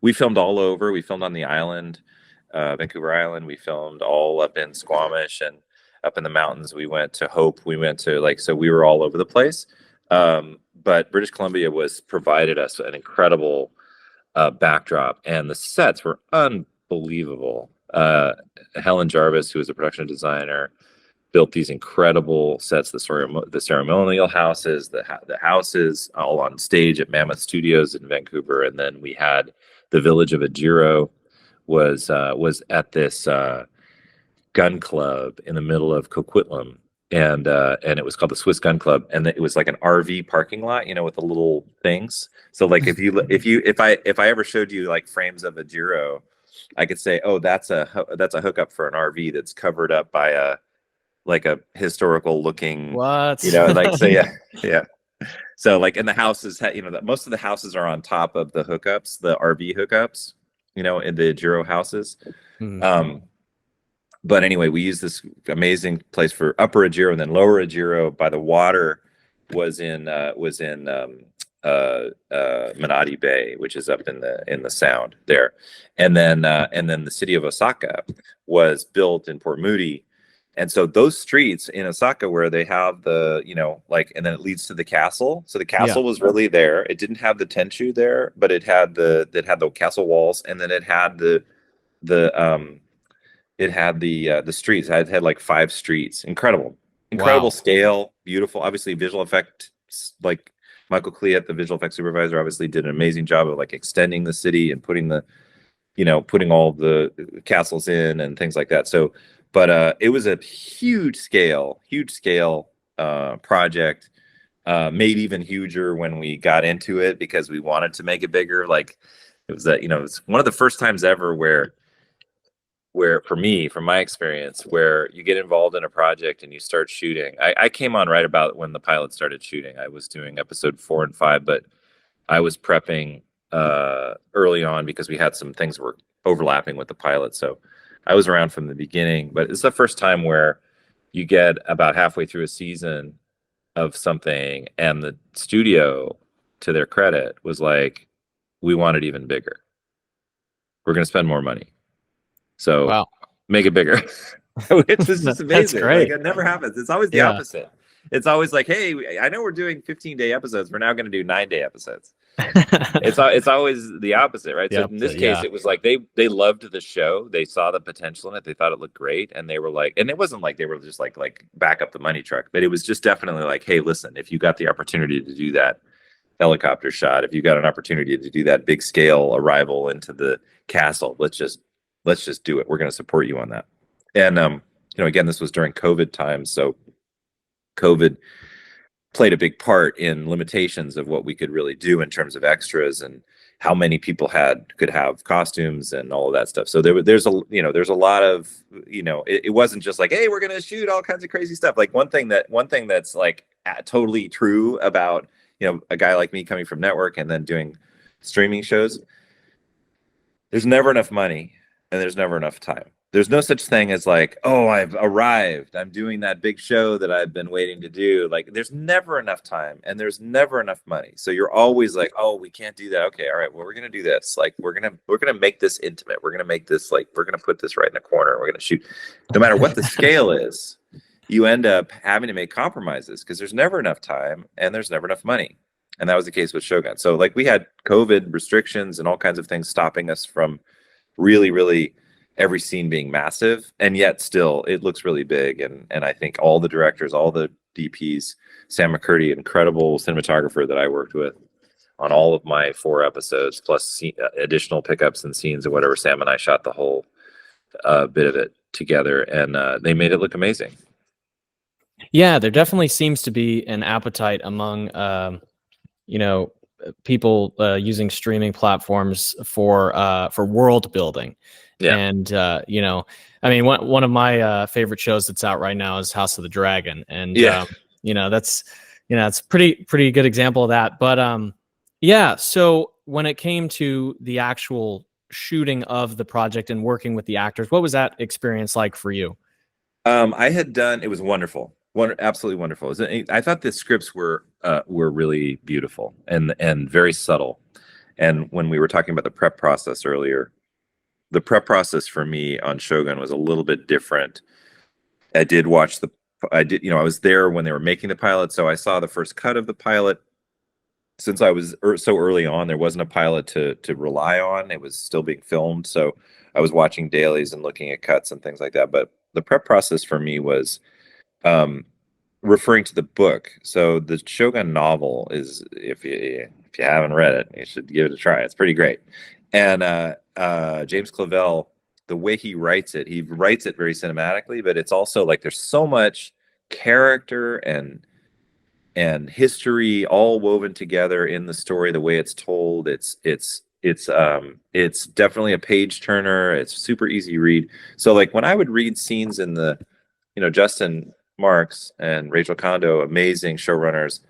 we filmed all over. We filmed on the island, Vancouver Island. We filmed all up in Squamish and up in the mountains. We went to Hope. We went to so we were all over the place. But British Columbia provided us an incredible backdrop, and the sets were unbelievable. Helen Jarvis, who was a production designer, built these incredible sets, the ceremonial houses, the houses all on stage at Mammoth Studios in Vancouver. And then we had the village of Ajiro was at this gun club in the middle of Coquitlam, and it was called the Swiss Gun Club, and it was like an RV parking lot, with the little things. So like if I ever showed you like frames of Ajiro, I could say, oh, that's a hookup for an RV that's covered up by a historical looking, so yeah. So like, in the houses, most of the houses are on top of the hookups, the RV hookups, in the Ajiro houses. But anyway, we used this amazing place for Upper Ajiro, and then Lower Ajiro by the water was in Manati Bay, which is up in the Sound there, and then the city of Osaka was built in Port Moody, and so those streets in Osaka where they have the and then it leads to the castle. So the castle was really there. It didn't have the Tenshu there, but it had the castle walls, and then it had the streets. It had like 5 streets. Incredible scale, beautiful. Obviously, visual effect, like Michael Cleat, the visual effects supervisor, obviously did an amazing job of like extending the city and putting all the castles in and things like that. So, but it was a huge scale project, made even huger when we got into it because we wanted to make it bigger. Like it was it's one of the first times ever where for me, from my experience, where you get involved in a project and you start shooting. I came on right about when the pilot started shooting. I was doing episode 4 and 5, but I was prepping early on because we had some things were overlapping with the pilot. So I was around from the beginning, but it's the first time where you get about halfway through a season of something and the studio to their credit, was like, we want it even bigger. We're going to spend more money. So Wow. make it bigger, which was just That's amazing. great. Like, it never happens. It's always the opposite. It's always like, hey, I know we're doing 15-day episodes. We're now going to do 9-day episodes. It's always the opposite, right? So in this case, it was like they loved the show. They saw the potential in it. They thought it looked great, and they were like, and it wasn't like they were just like back up the money truck, but it was just definitely like, hey, listen, if you got the opportunity to do that helicopter shot, if you got an opportunity to do that big scale arrival into the castle, let's just do it. We're going to support you on that. And again, this was during COVID times, so COVID played a big part in limitations of what we could really do in terms of extras and how many people could have costumes and all of that stuff. So there's a lot of, it wasn't just like, hey, we're going to shoot all kinds of crazy stuff. Like one thing that's like totally true about, a guy like me coming from network and then doing streaming shows, there's never enough money and there's never enough time. There's no such thing as like, oh, I've arrived, I'm doing that big show that I've been waiting to do. Like, there's never enough time and there's never enough money. So you're always like, oh, we can't do that. Okay, all right, well, we're gonna do this. Like, we're gonna make this intimate. We're gonna make this like, we're gonna put this right in the corner. We're gonna shoot. No matter what the scale is, you end up having to make compromises because there's never enough time and there's never enough money. And that was the case with Shogun. So like, we had COVID restrictions and all kinds of things stopping us from really, really every scene being massive, and yet still it looks really big. And I think all the directors, all the DPs, Sam McCurdy, incredible cinematographer that I worked with on all of my 4 episodes, plus additional pickups and scenes and whatever. Sam and I shot the whole bit of it together, and they made it look amazing. Yeah, there definitely seems to be an appetite among people using streaming platforms for world building. Yeah. And I mean, one of my favorite shows that's out right now is House of the Dragon, and that's it's a pretty good example of that. But so when it came to the actual shooting of the project and working with the actors, what was that experience like for you? It was wonderful. Absolutely wonderful. I thought the scripts were really beautiful and very subtle. And when we were talking about the prep process earlier, the prep process for me on Shogun was a little bit different. I was there when they were making the pilot, so I saw the first cut of the pilot. Since I was so early on, there wasn't a pilot to rely on. It was still being filmed, so I was watching dailies and looking at cuts and things like that. But the prep process for me was referring to the book. So the Shogun novel is, if you haven't read it, you should give it a try. It's pretty great. And James Clavell, the way he writes it very cinematically, but it's also like there's so much character and history all woven together in the story. The way it's told, it's definitely a page turner. It's super easy read. So like when I would read scenes in the, Justin Marks and Rachel Kondo, amazing showrunners,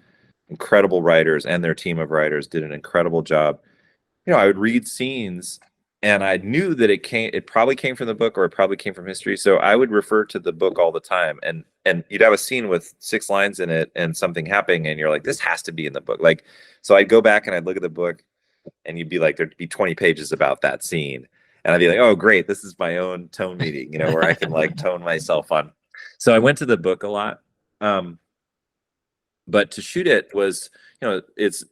incredible writers, and their team of writers did an incredible job. I would read scenes and I knew that it probably came from the book or it probably came from history. So I would refer to the book all the time, and you'd have a scene with 6 lines in it and something happening and you're like, this has to be in the book. Like, so I'd go back and I'd look at the book and you'd be like, there'd be 20 pages about that scene. And I'd be like, oh, great. This is my own tone meeting, where I can like tone myself on. So I went to the book a lot. But to shoot it was, it's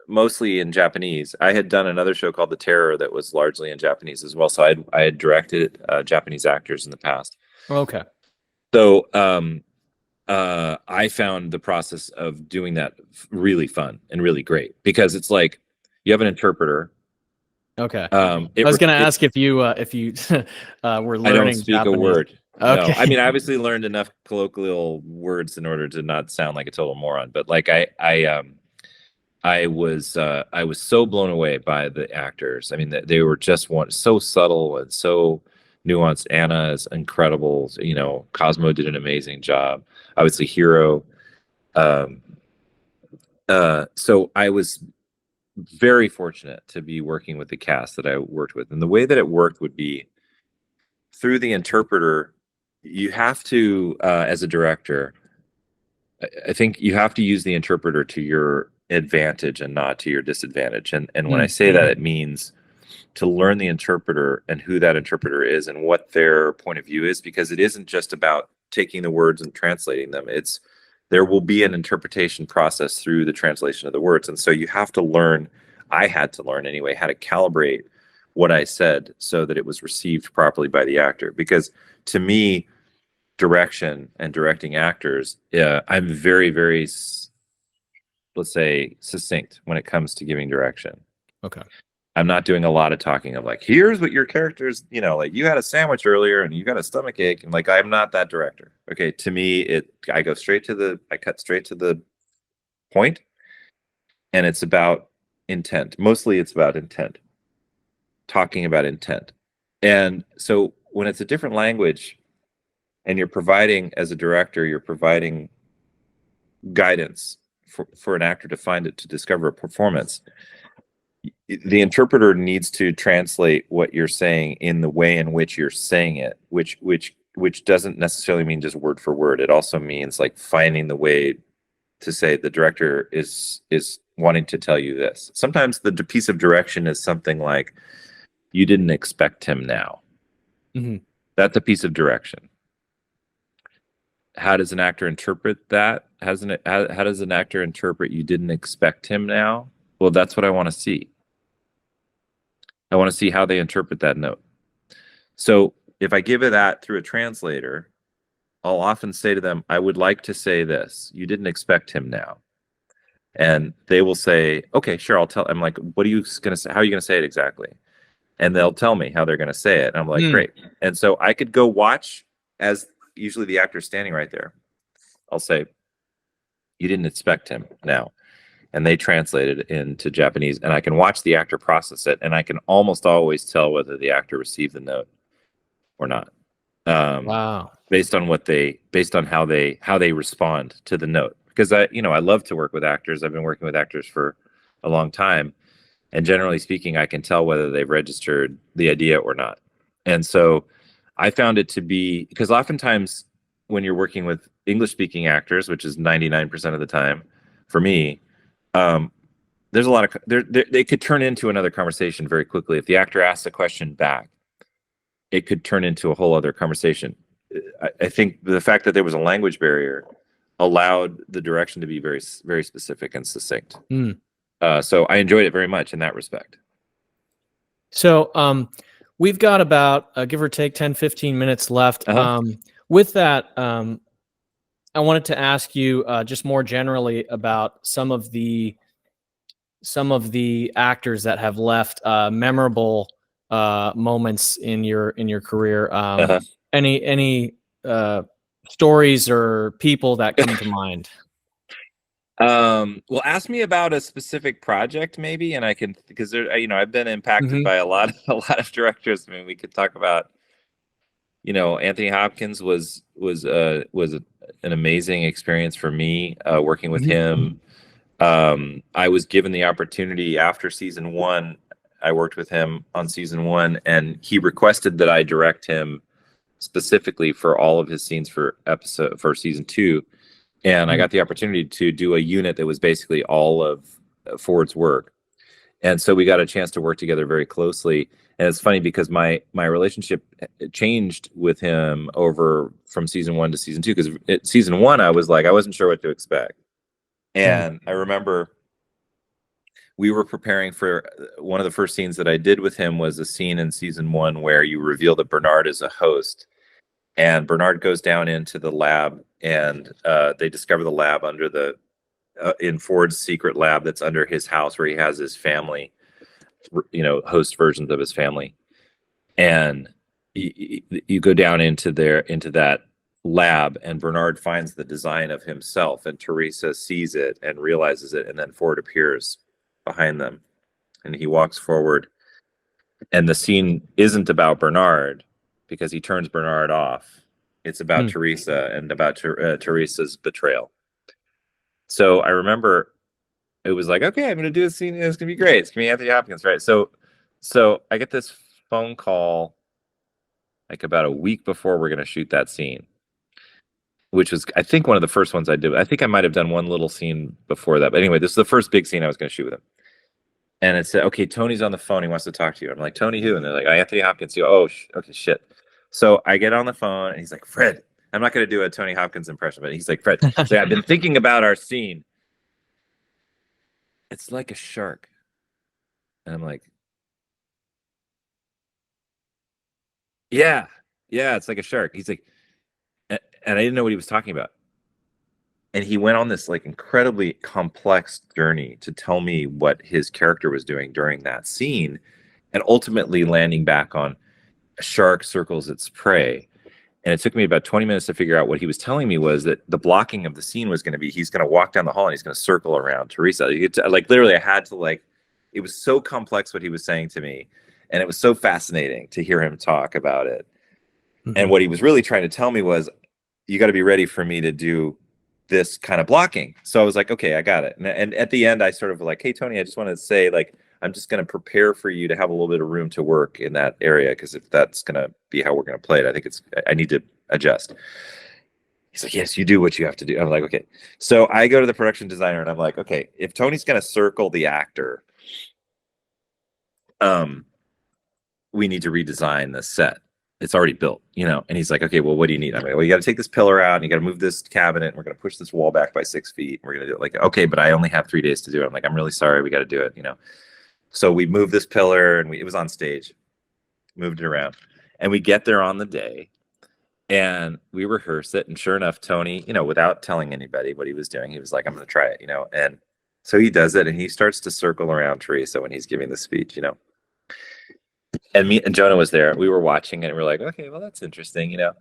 mostly in Japanese. I had done another show called The Terror that was largely in Japanese as well. So I had directed Japanese actors in the past. Okay. So I found the process of doing that really fun and really great because it's like you have an interpreter. Okay. I was going to ask if you were learning. I don't speak Japanese. A word. Okay. No, I mean, I obviously learned enough colloquial words in order to not sound like a total moron. But like I was so blown away by the actors. I mean, they were just so subtle and so nuanced. Anna is incredible. Cosmo did an amazing job. Obviously, Hiro. So I was very fortunate to be working with the cast that I worked with, and the way that it worked would be through the interpreter. You have to, as a director, I think you have to use the interpreter to your advantage and not to your disadvantage. And when I say that, it means to learn the interpreter and who that interpreter is and what their point of view is, because it isn't just about taking the words and translating them. There will be an interpretation process through the translation of the words. And so you have to learn, I had to learn anyway, how to calibrate what I said so that it was received properly by the actor. Because to me, direction and directing actors, I'm very, very, let's say, succinct when it comes to giving direction. Okay. I'm not doing a lot of talking of like, here's what your characters, like you had a sandwich earlier and you got a stomach ache, and like, I'm not that director. Okay. To me, I cut straight to the point, and it's about intent. Mostly it's about intent, talking about intent. And so when it's a different language and you're providing, as a director, you're providing guidance for an actor to discover a performance, the interpreter needs to translate what you're saying in the way in which you're saying it, which doesn't necessarily mean just word for word. It also means like finding the way to say the director is wanting to tell you this. Sometimes the piece of direction is something like, you didn't expect him now. Mm-hmm. That's a piece of direction. How does an actor interpret that? How does an actor interpret you didn't expect him now? Well, that's what I want to see. I want to see how they interpret that note. So if I give it that through a translator, I'll often say to them, I would like to say this. You didn't expect him now. And they will say, okay, sure, I'll tell. I'm like, what are you going to say? How are you going to say it exactly? And they'll tell me how they're going to say it. And I'm like, great. And so I could go watch, as usually the actor's standing right there. I'll say, you didn't expect him now. And they translate it into Japanese, and I can watch the actor process it, and I can almost always tell whether the actor received the note or not. Wow. Based on how they respond to the note. Because I love to work with actors. I've been working with actors for a long time, and generally speaking, I can tell whether they've registered the idea or not. And so I found it to be, because oftentimes when you're working with English-speaking actors, which is 99% of the time for me, there's a lot of they could turn into another conversation very quickly. If the actor asks a question back, it could turn into a whole other conversation. I think the fact that there was a language barrier allowed the direction to be very, very specific and succinct. So I enjoyed it very much in that respect. So we've got about give or take 10-15 minutes left. With that, I wanted to ask you just more generally about some of the actors that have left memorable moments in your career. Any stories or people that come to mind? Well, ask me about a specific project, maybe, and I can, because I've been impacted by a lot of directors. I mean, we could talk about, Anthony Hopkins was an amazing experience for me working with him. I was given the opportunity after season 1. I worked with him on season 1, and he requested that I direct him specifically for all of his scenes for season 2. And I got the opportunity to do a unit that was basically all of Ford's work. And so we got a chance to work together very closely. And it's funny because my relationship changed with him over from season 1 to season 2, because season 1, I was like, I wasn't sure what to expect. And I remember we were preparing for one of the first scenes that I did with him was a scene in season 1 where you reveal that Bernard is a host. And Bernard goes down into the lab, and they discover the lab under in Ford's secret lab that's under his house, where he has his family, host versions of his family. And you go down into that lab, and Bernard finds the design of himself, and Teresa sees it and realizes it, and then Ford appears behind them, and he walks forward. And the scene isn't about Bernard, because he turns Bernard off. It's about Teresa and about Teresa's betrayal. So I remember it was like, okay, I'm going to do a scene. It's going to be great. It's going to be Anthony Hopkins, right? So I get this phone call like about a week before we're going to shoot that scene. which was, I think, one of the first ones I did. I think I might have done one little scene before that. But anyway, this is the first big scene I was going to shoot with him. And it said, okay, Tony's on the phone. He wants to talk to you. I'm like, Tony who? And they're like, Anthony Hopkins. You go, oh, okay, shit. So I get on the phone and he's like, Fred, I'm not going to do a Tony Hopkins impression, but he's like, Fred, so I've been thinking about our scene. It's like a shark. And I'm like, yeah, it's like a shark. He's like, and I didn't know what he was talking about. And he went on this like incredibly complex journey to tell me what his character was doing during that scene, and ultimately landing back on a shark circles its prey. And it took me about 20 minutes to figure out what he was telling me was that the blocking of the scene was going to be, he's going to walk down the hall and he's going to circle around Teresa. Like literally I had to like, it was so complex what he was saying to me. And it was so fascinating to hear him talk about it. Mm-hmm. And what he was really trying to tell me was, you got to be ready for me to do this kind of blocking. So I was like, okay, I got it. And at the end, I sort of like, hey, Tony, I just want to say, like, I'm just going to prepare for you to have a little bit of room to work in that area. Because if that's going to be how we're going to play it, I think I need to adjust. He's like, yes, you do what you have to do. I'm like, okay. So I go to the production designer and I'm like, okay, if Tony's going to circle the actor, we need to redesign the set. It's already built, you know? And he's like, okay, well, what do you need? I'm like, well, you got to take this pillar out and you got to move this cabinet. And we're going to push this wall back by 6 feet. And we're going to do it. Like, okay, but I only have 3 days to do it. I'm like, I'm really sorry. We got to do it, you know? So we moved this pillar and it was on stage, moved it around, and we get there on the day and we rehearse it. And sure enough, Tony, you know, without telling anybody what he was doing, he was like, I'm going to try it, you know? And so he does it and he starts to circle around Teresa when he's giving the speech, you know? And me and Jonah was there. We were watching it and we're like, okay, well, that's interesting, you know?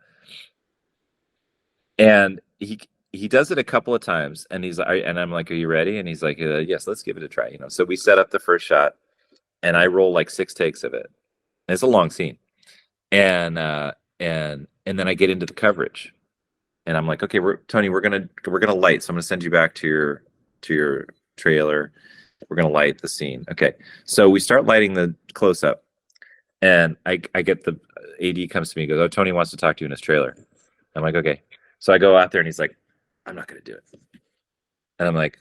And he does it a couple of times and he's like, and I'm like, are you ready? And he's like, yes, let's give it a try, you know? So we set up the first shot and I roll like 6 takes of it. And it's a long scene. And then I get into the coverage and I'm like, okay, Tony, we're gonna light. So I'm gonna send you back to your trailer. We're gonna light the scene. Okay. So we start lighting the close up. And I get the AD comes to me and goes, oh, Tony wants to talk to you in his trailer. I'm like, okay. So I go out there and he's like, I'm not going to do it. And I'm like,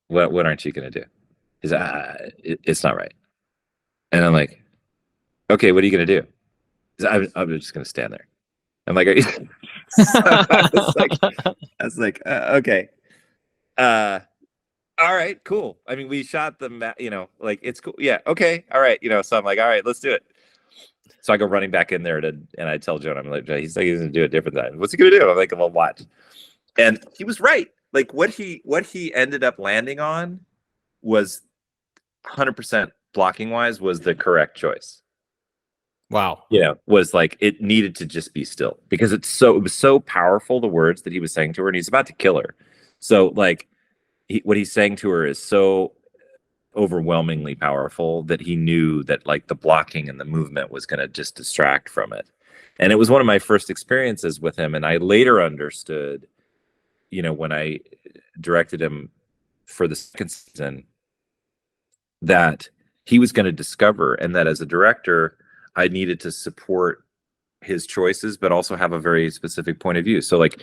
what aren't you going to do? He's like, it's not right. And I'm like, okay, what are you going to do? He's like, I'm just going to stand there. I'm like, so I was like, okay. All right, cool. I mean, we shot the, you know, like it's cool. Yeah. Okay. All right. You know, so I'm like, all right, let's do it. So I go running back in there and I tell Jonah, I'm like, he's like, he's going to do it different time. What's he going to do? I'm like, well, watch. And he was right. Like what he ended up landing on was 100% blocking wise was the correct choice. Wow. You know, was like, it needed to just be still because it was so powerful, the words that he was saying to her, and he's about to kill her. So like, what he's saying to her is so overwhelmingly powerful that he knew that like the blocking and the movement was going to just distract from it. And it was one of my first experiences with him. And I later understood, you know, when I directed him for the second season, that he was going to discover, and that as a director, I needed to support his choices, but also have a very specific point of view. So like,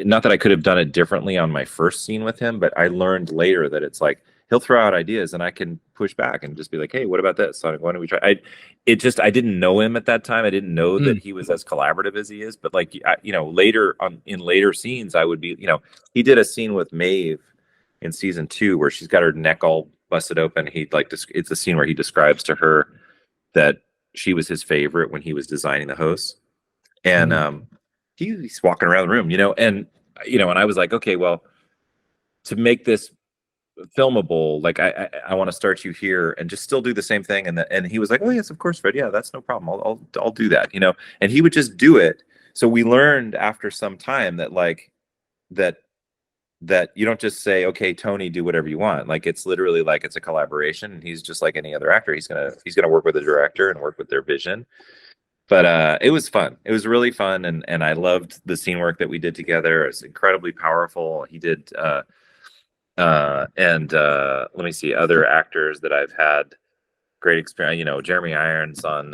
not that I could have done it differently on my first scene with him, but I learned later that it's like he'll throw out ideas and I can push back and just be like, hey, what about this? Why don't we try? I didn't know him at that time. I didn't know that he was as collaborative as he is. But like, you know, later in later scenes, I would be, you know, he did a scene with Maeve in season 2 where she's got her neck all busted open. It's a scene where he describes to her that she was his favorite when he was designing the host. And he's walking around the room, you know, and I was like, okay, well, to make this filmable, like I want to start you here and just still do the same thing. And he was like, oh yes, of course, Fred. Yeah, that's no problem. I'll do that, you know. And he would just do it. So we learned after some time that like that you don't just say, okay, Tony, do whatever you want. Like it's literally like it's a collaboration, and he's just like any other actor. He's gonna work with the director and work with their vision. But it was fun. It was really fun, and I loved the scene work that we did together. It's incredibly powerful. He did, and let me see, other actors that I've had great experience. You know, Jeremy Irons on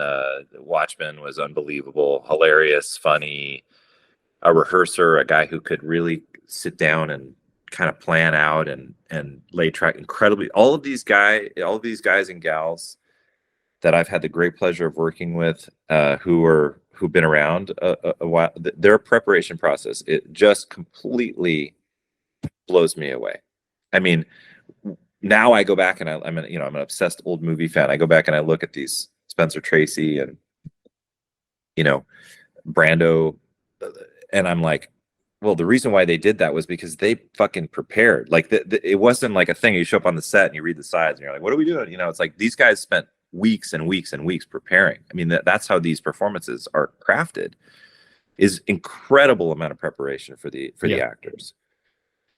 Watchmen was unbelievable, hilarious, funny. a rehearser, a guy who could really sit down and kind of plan out and lay track. Incredibly, all of these guys and gals that I've had the great pleasure of working with, who've been around a while, their preparation process, it just completely blows me away. I mean, now I go back and I'm an obsessed old movie fan. I go back and I look at these Spencer Tracy and Brando, and I'm like, well, the reason why they did that was because they fucking prepared. Like it wasn't like a thing. You show up on the set and you read the sides and you're like, what are we doing? It's like these guys spent weeks and weeks and weeks preparing. I mean, that's how these performances are crafted, is incredible amount of preparation for the actors.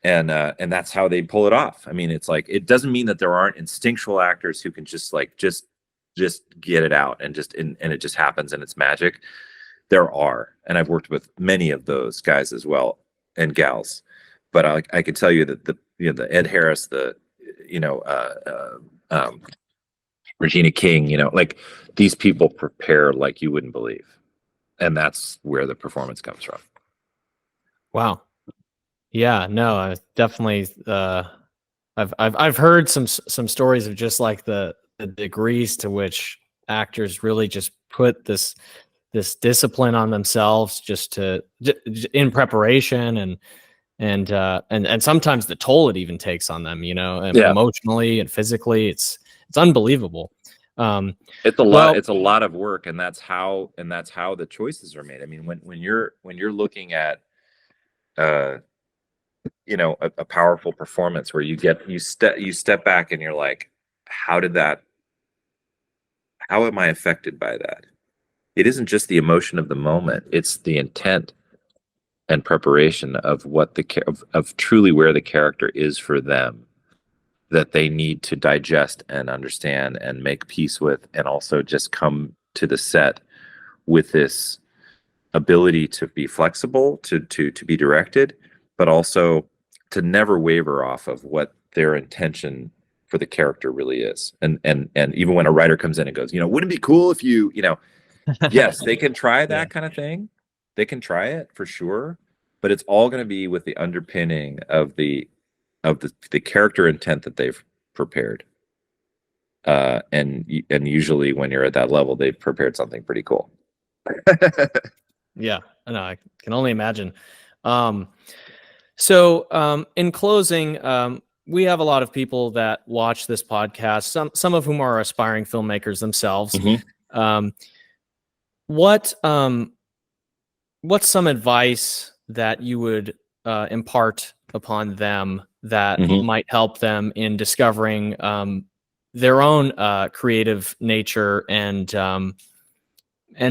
And that's how they pull it off. I mean, it's like, it doesn't mean that there aren't instinctual actors who can just get it out and it just happens and it's magic. There are, and I've worked with many of those guys as well, and gals. But I can tell you that the Ed Harris, Regina King, like these people prepare like you wouldn't believe, and that's where the performance comes from. Wow. Yeah, no, I definitely. I've heard some stories of just like the degrees to which actors really just put this discipline on themselves just in preparation and sometimes the toll it even takes on them, emotionally and physically. It's unbelievable. It's a lot of work, and that's how the choices are made. I mean, when you're looking at a powerful performance where you step back and you're like, how am I affected by that? It isn't just the emotion of the moment, it's the intent and preparation of what of truly where the character is for them, that they need to digest and understand and make peace with, and also just come to the set with this ability to be flexible, to be directed, but also to never waver off of what their intention for the character really is. And even when a writer comes in and goes, wouldn't it be cool if you yes, they can try that kind of thing. They can try it for sure, but it's all going to be with the underpinning of the character intent that they've prepared. And usually when you're at that level, they've prepared something pretty cool. Yeah, I know. I can only imagine. So in closing, we have a lot of people that watch this podcast, some of whom are aspiring filmmakers themselves. Mm-hmm. What's some advice that you would impart upon them that mm-hmm. might help them in discovering their own creative nature, and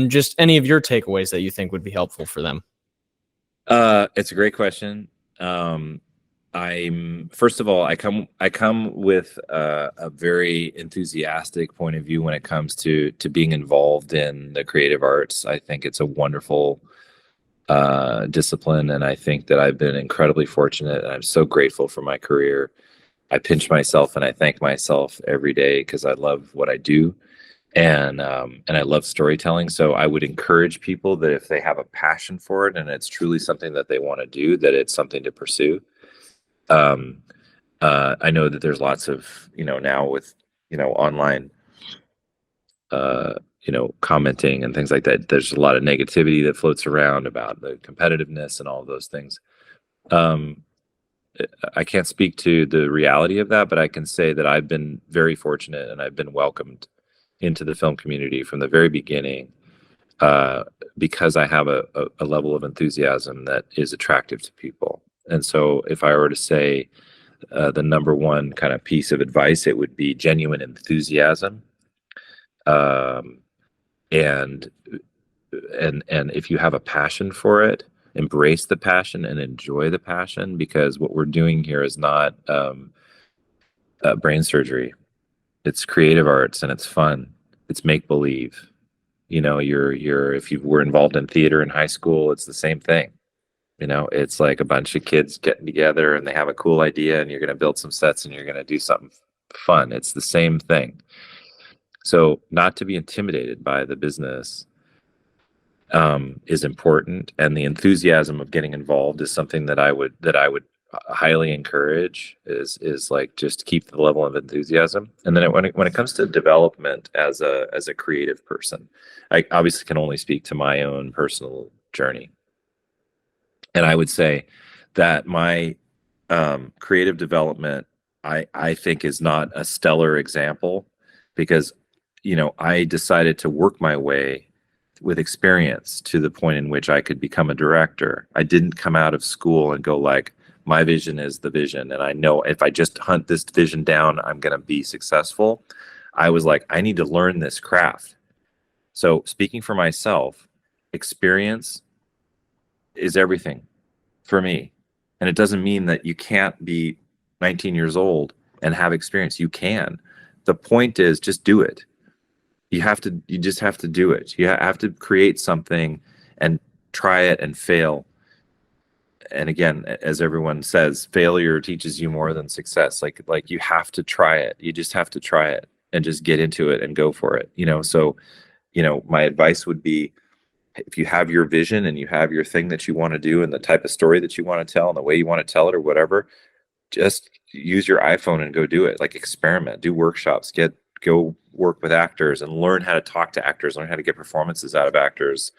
just any of your takeaways that you think would be helpful for them? It's a great question. First of all, I come with a very enthusiastic point of view when it comes to being involved in the creative arts. I think it's a wonderful discipline, and I think that I've been incredibly fortunate, and I'm so grateful for my career. I pinch myself and I thank myself every day because I love what I do, and I love storytelling. So I would encourage people that if they have a passion for it and it's truly something that they want to do, that it's something to pursue. I know that there's lots of, now with, online, commenting and things like that. There's a lot of negativity that floats around about the competitiveness and all of those things. I can't speak to the reality of that, but I can say that I've been very fortunate and I've been welcomed into the film community from the very beginning, because I have a level of enthusiasm that is attractive to people. And so if I were to say the number one kind of piece of advice, it would be genuine enthusiasm. And if you have a passion for it, embrace the passion and enjoy the passion, because what we're doing here is not brain surgery. It's creative arts and it's fun. It's make believe. If you were involved in theater in high school, it's the same thing. It's like a bunch of kids getting together and they have a cool idea and you're going to build some sets and you're going to do something fun. It's the same thing. So not to be intimidated by the business, is important, and the enthusiasm of getting involved is something that I would highly encourage. Is like, just keep the level of enthusiasm. And then when it comes to development as a creative person, I obviously can only speak to my own personal journey, and I would say that my creative development, I think, is not a stellar example, because I decided to work my way with experience to the point in which I could become a director. I didn't come out of school and go like, my vision is the vision, and I know if I just hunt this vision down, I'm going to be successful. I was like, I need to learn this craft. So speaking for myself, experience is everything for me. And it doesn't mean that you can't be 19 years old and have experience. You can. The point is, just do it. You just have to do it. You have to create something and try it and fail. And again, as everyone says, failure teaches you more than success. Like you have to try it. You just have to try it and just get into it and go for it. So, my advice would be, if you have your vision and you have your thing that you want to do and the type of story that you want to tell and the way you want to tell it or whatever, just use your iPhone and go do it. Like, experiment, do workshops, go work with actors and learn how to talk to actors, learn how to get performances out of actors,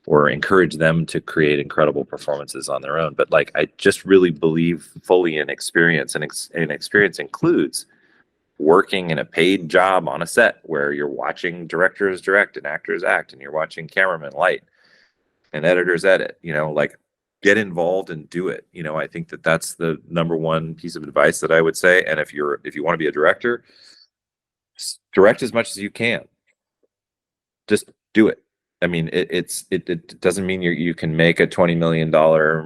or encourage them to create incredible performances on their own. But like, I just really believe fully in experience, and experience includes working in a paid job on a set where you're watching directors direct and actors act, and you're watching cameramen light and editors edit. Like, get involved and do it. I think that that's the number one piece of advice that I would say. And if you want to be a director, direct as much as you can. Just do it. I mean, it doesn't mean you can make a $20 million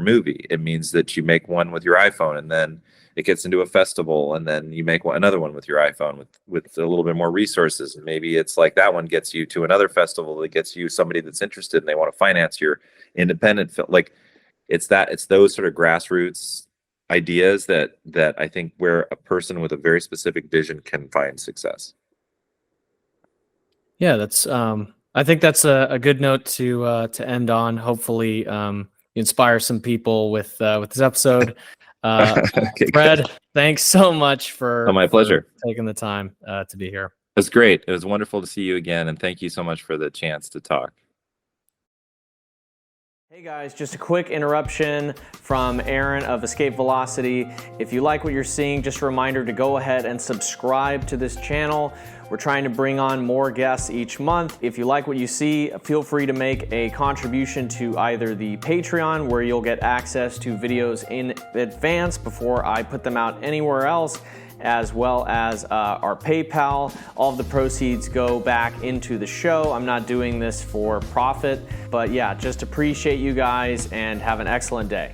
movie. It means that you make one with your iPhone, and then it gets into a festival, and then you make another one with your iPhone with a little bit more resources. And maybe it's like that one gets you to another festival that gets you somebody that's interested and they want to finance your independent film. Like, it's those sort of grassroots ideas that I think where a person with a very specific vision can find success. Yeah, that's I think that's a good note to end on. Hopefully, inspire some people with this episode. Okay, Fred, good. thanks so much for my pleasure taking the time to be here. It was great. It was wonderful to see you again, and thank you so much for the chance to talk. Hey guys, just a quick interruption from Aaron of Escape Velocity. If you like what you're seeing, just a reminder to go ahead and subscribe to this channel. We're trying to bring on more guests each month. If you like what you see, feel free to make a contribution to either the Patreon, where you'll get access to videos in advance before I put them out anywhere else, as well as our PayPal. All of the proceeds go back into the show. I'm not doing this for profit, but yeah, just appreciate you guys and have an excellent day.